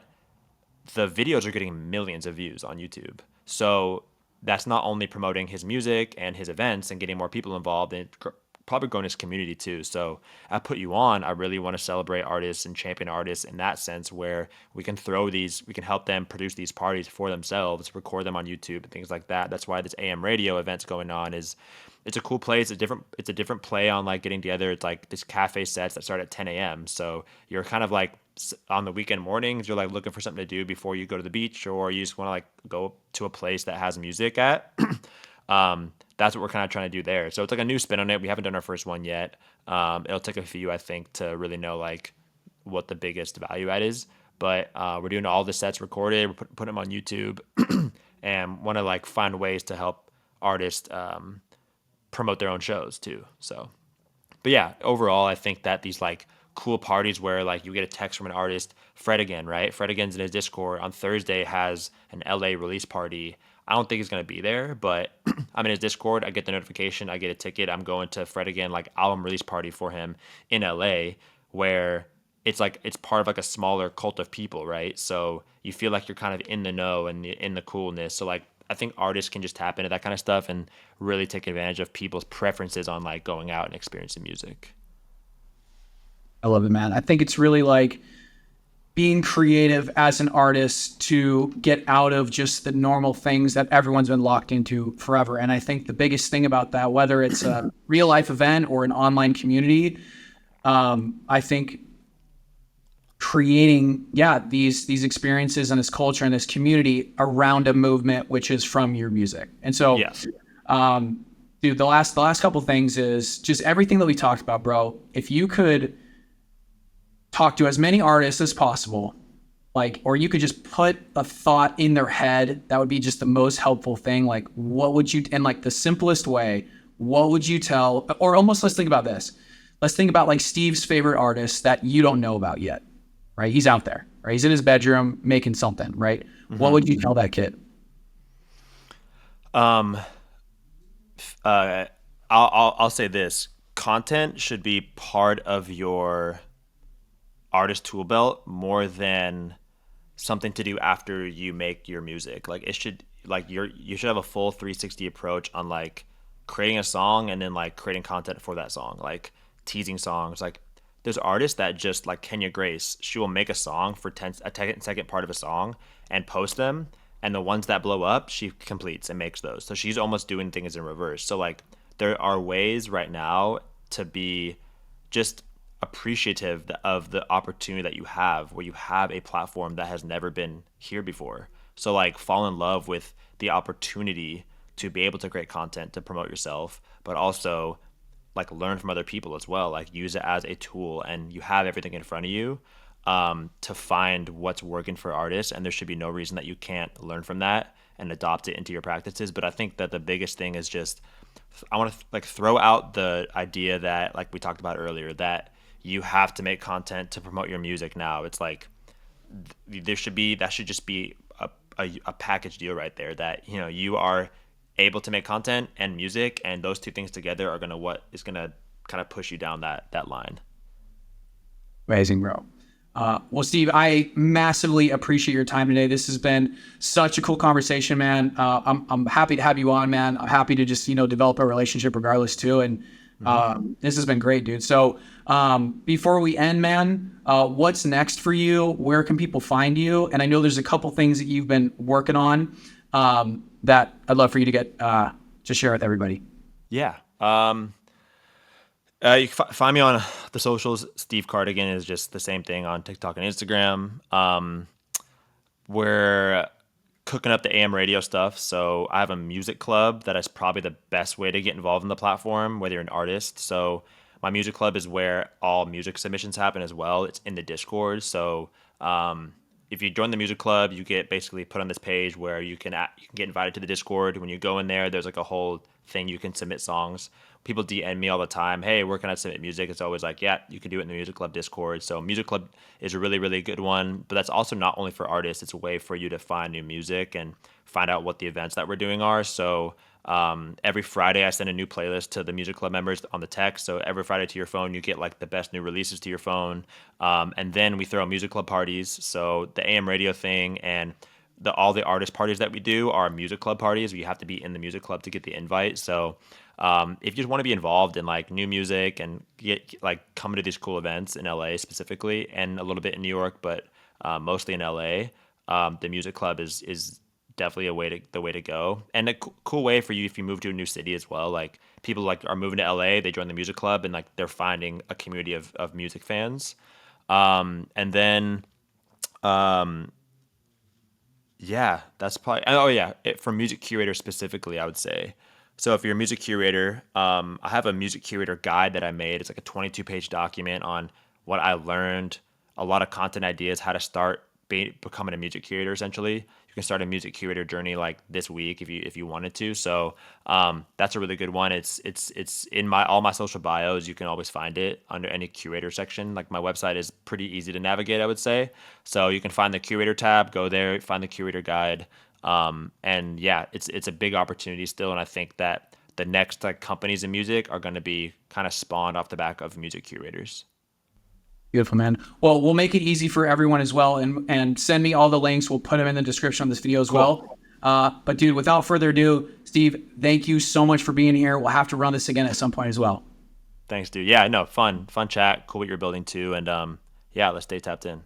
Speaker 3: the videos are getting millions of views on YouTube. So that's not only promoting his music and his events and getting more people involved, and probably growing his community too. So at Put You On, I really want to celebrate artists and champion artists in that sense, where we can help them produce these parties for themselves, record them on YouTube and things like that. That's why this AM radio event's going on. It's a cool place. It's a different play on like getting together. It's like this cafe sets that start at 10 a.m. So you're kind of like on the weekend mornings, you're like looking for something to do before you go to the beach, or you just want to like go to a place that has music at. That's what we're kind of trying to do there. So it's like a new spin on it. We haven't done our first one yet. It'll take a few, I think, to really know like what the biggest value add is. But we're doing all the sets recorded. We're putting them on YouTube, and want to like find ways to help artists promote their own shows too. So, but yeah, overall, I think that these like cool parties where like you get a text from an artist, Fredigan, right? Fredigan's in his Discord on Thursday has an LA release party. I don't think he's gonna be there, but I'm in his Discord. I get the notification. I get a ticket. I'm going to Fredigan like album release party for him in LA, where it's like it's part of like a smaller cult of people, right? So you feel like you're kind of in the know and in the coolness. So like I think artists can just tap into that kind of stuff and really take advantage of people's preferences on like going out and experiencing music.
Speaker 2: I love it, man. I think it's really like being creative as an artist to get out of just the normal things that everyone's been locked into forever. And I think the biggest thing about that, whether it's a real life event or an online community, I think creating, these experiences and this culture and this community around a movement, which is from your music. And so,
Speaker 3: Yes.
Speaker 2: Dude, the last couple things is just everything that we talked about, bro. If you could talk to as many artists as possible, like, or you could just put a thought in their head, that would be just the most helpful thing. Like, what would you, in like the simplest way, what would you tell, or almost let's think about this. Let's think about like Steve's favorite artist that you don't know about yet, right? He's out there, right? He's in his bedroom making something, right? Mm-hmm. What would you tell that kid?
Speaker 3: I'll say this: content should be part of your artist tool belt more than something to do after you make your music. Like it should like you should have a full 360 approach on like creating a song and then like creating content for that song, like teasing songs. Like there's artists that just like Kenya Grace, she will make a song for 10 second part of a song and post them, and the ones that blow up she completes and makes those. So she's almost doing things in reverse. So like there are ways right now to be just appreciative of the opportunity that you have, where you have a platform that has never been here before. So like fall in love with the opportunity to be able to create content to promote yourself, but also like learn from other people as well. Like use it as a tool, and you have everything in front of you to find what's working for artists, and there should be no reason that you can't learn from that and adopt it into your practices. But I think that the biggest thing is just I want to like throw out the idea that, like we talked about earlier, that you have to make content to promote your music now. It's like that should just be a package deal right there, that you know you are able to make content and music, and those two things together are gonna kind of push you down that line.
Speaker 2: Amazing, bro. Well, Steve, I massively appreciate your time today. This has been such a cool conversation, man. I'm happy to have you on, man. I'm happy to just, develop a relationship regardless too. And this has been great, dude. So before we end, man, what's next for you? Where can people find you? And I know there's a couple things that you've been working on that I'd love for you to get to share with everybody.
Speaker 3: Yeah. You can find me on the socials. Steve Cardigan is just the same thing on TikTok and Instagram. We're cooking up the AM radio stuff. So I have a music club that is probably the best way to get involved in the platform, whether you're an artist. So my music club is where all music submissions happen as well. It's in the Discord. So if you join the music club, you get basically put on this page where you can get invited to the Discord. When you go in there, there's like a whole thing you can submit songs. People DM me all the time, hey, where can I submit music? It's always like, yeah, you can do it in the music club Discord. So music club is a really, really good one, but that's also not only for artists. It's a way for you to find new music and find out what the events that we're doing are. So every Friday I send a new playlist to the music club members on the text. So every Friday to your phone, you get like the best new releases to your phone. And then we throw music club parties. So the AM radio thing and all the artist parties that we do are music club parties. You have to be in the music club to get the invite. So if you just want to be involved in like new music and get like coming to these cool events in LA specifically, and a little bit in New York, but mostly in LA, the music club is definitely the way to go, and a cool way for you if you move to a new city as well. Like people like are moving to LA, they join the music club, and like they're finding a community of music fans. And then yeah, that's probably for music curators specifically, I would say. So if you're a music curator, I have a music curator guide that I made. It's like a 22-page document on what I learned, a lot of content ideas, how to start becoming a music curator. Essentially, you can start a music curator journey like this week if you wanted to. So that's a really good one. It's in all my social bios. You can always find it under any curator section. Like my website is pretty easy to navigate, I would say. So you can find the curator tab, go there, find the curator guide. And yeah, it's a big opportunity still. And I think that the next like companies in music are going to be kind of spawned off the back of music curators.
Speaker 2: Beautiful, man. Well, we'll make it easy for everyone as well. And send me all the links. We'll put them in the description of this video as well. But dude, without further ado, Steve, thank you so much for being here. We'll have to run this again at some point as well.
Speaker 3: Thanks, dude. Yeah, no, fun chat. Cool what you're building too. And yeah, let's stay tapped in.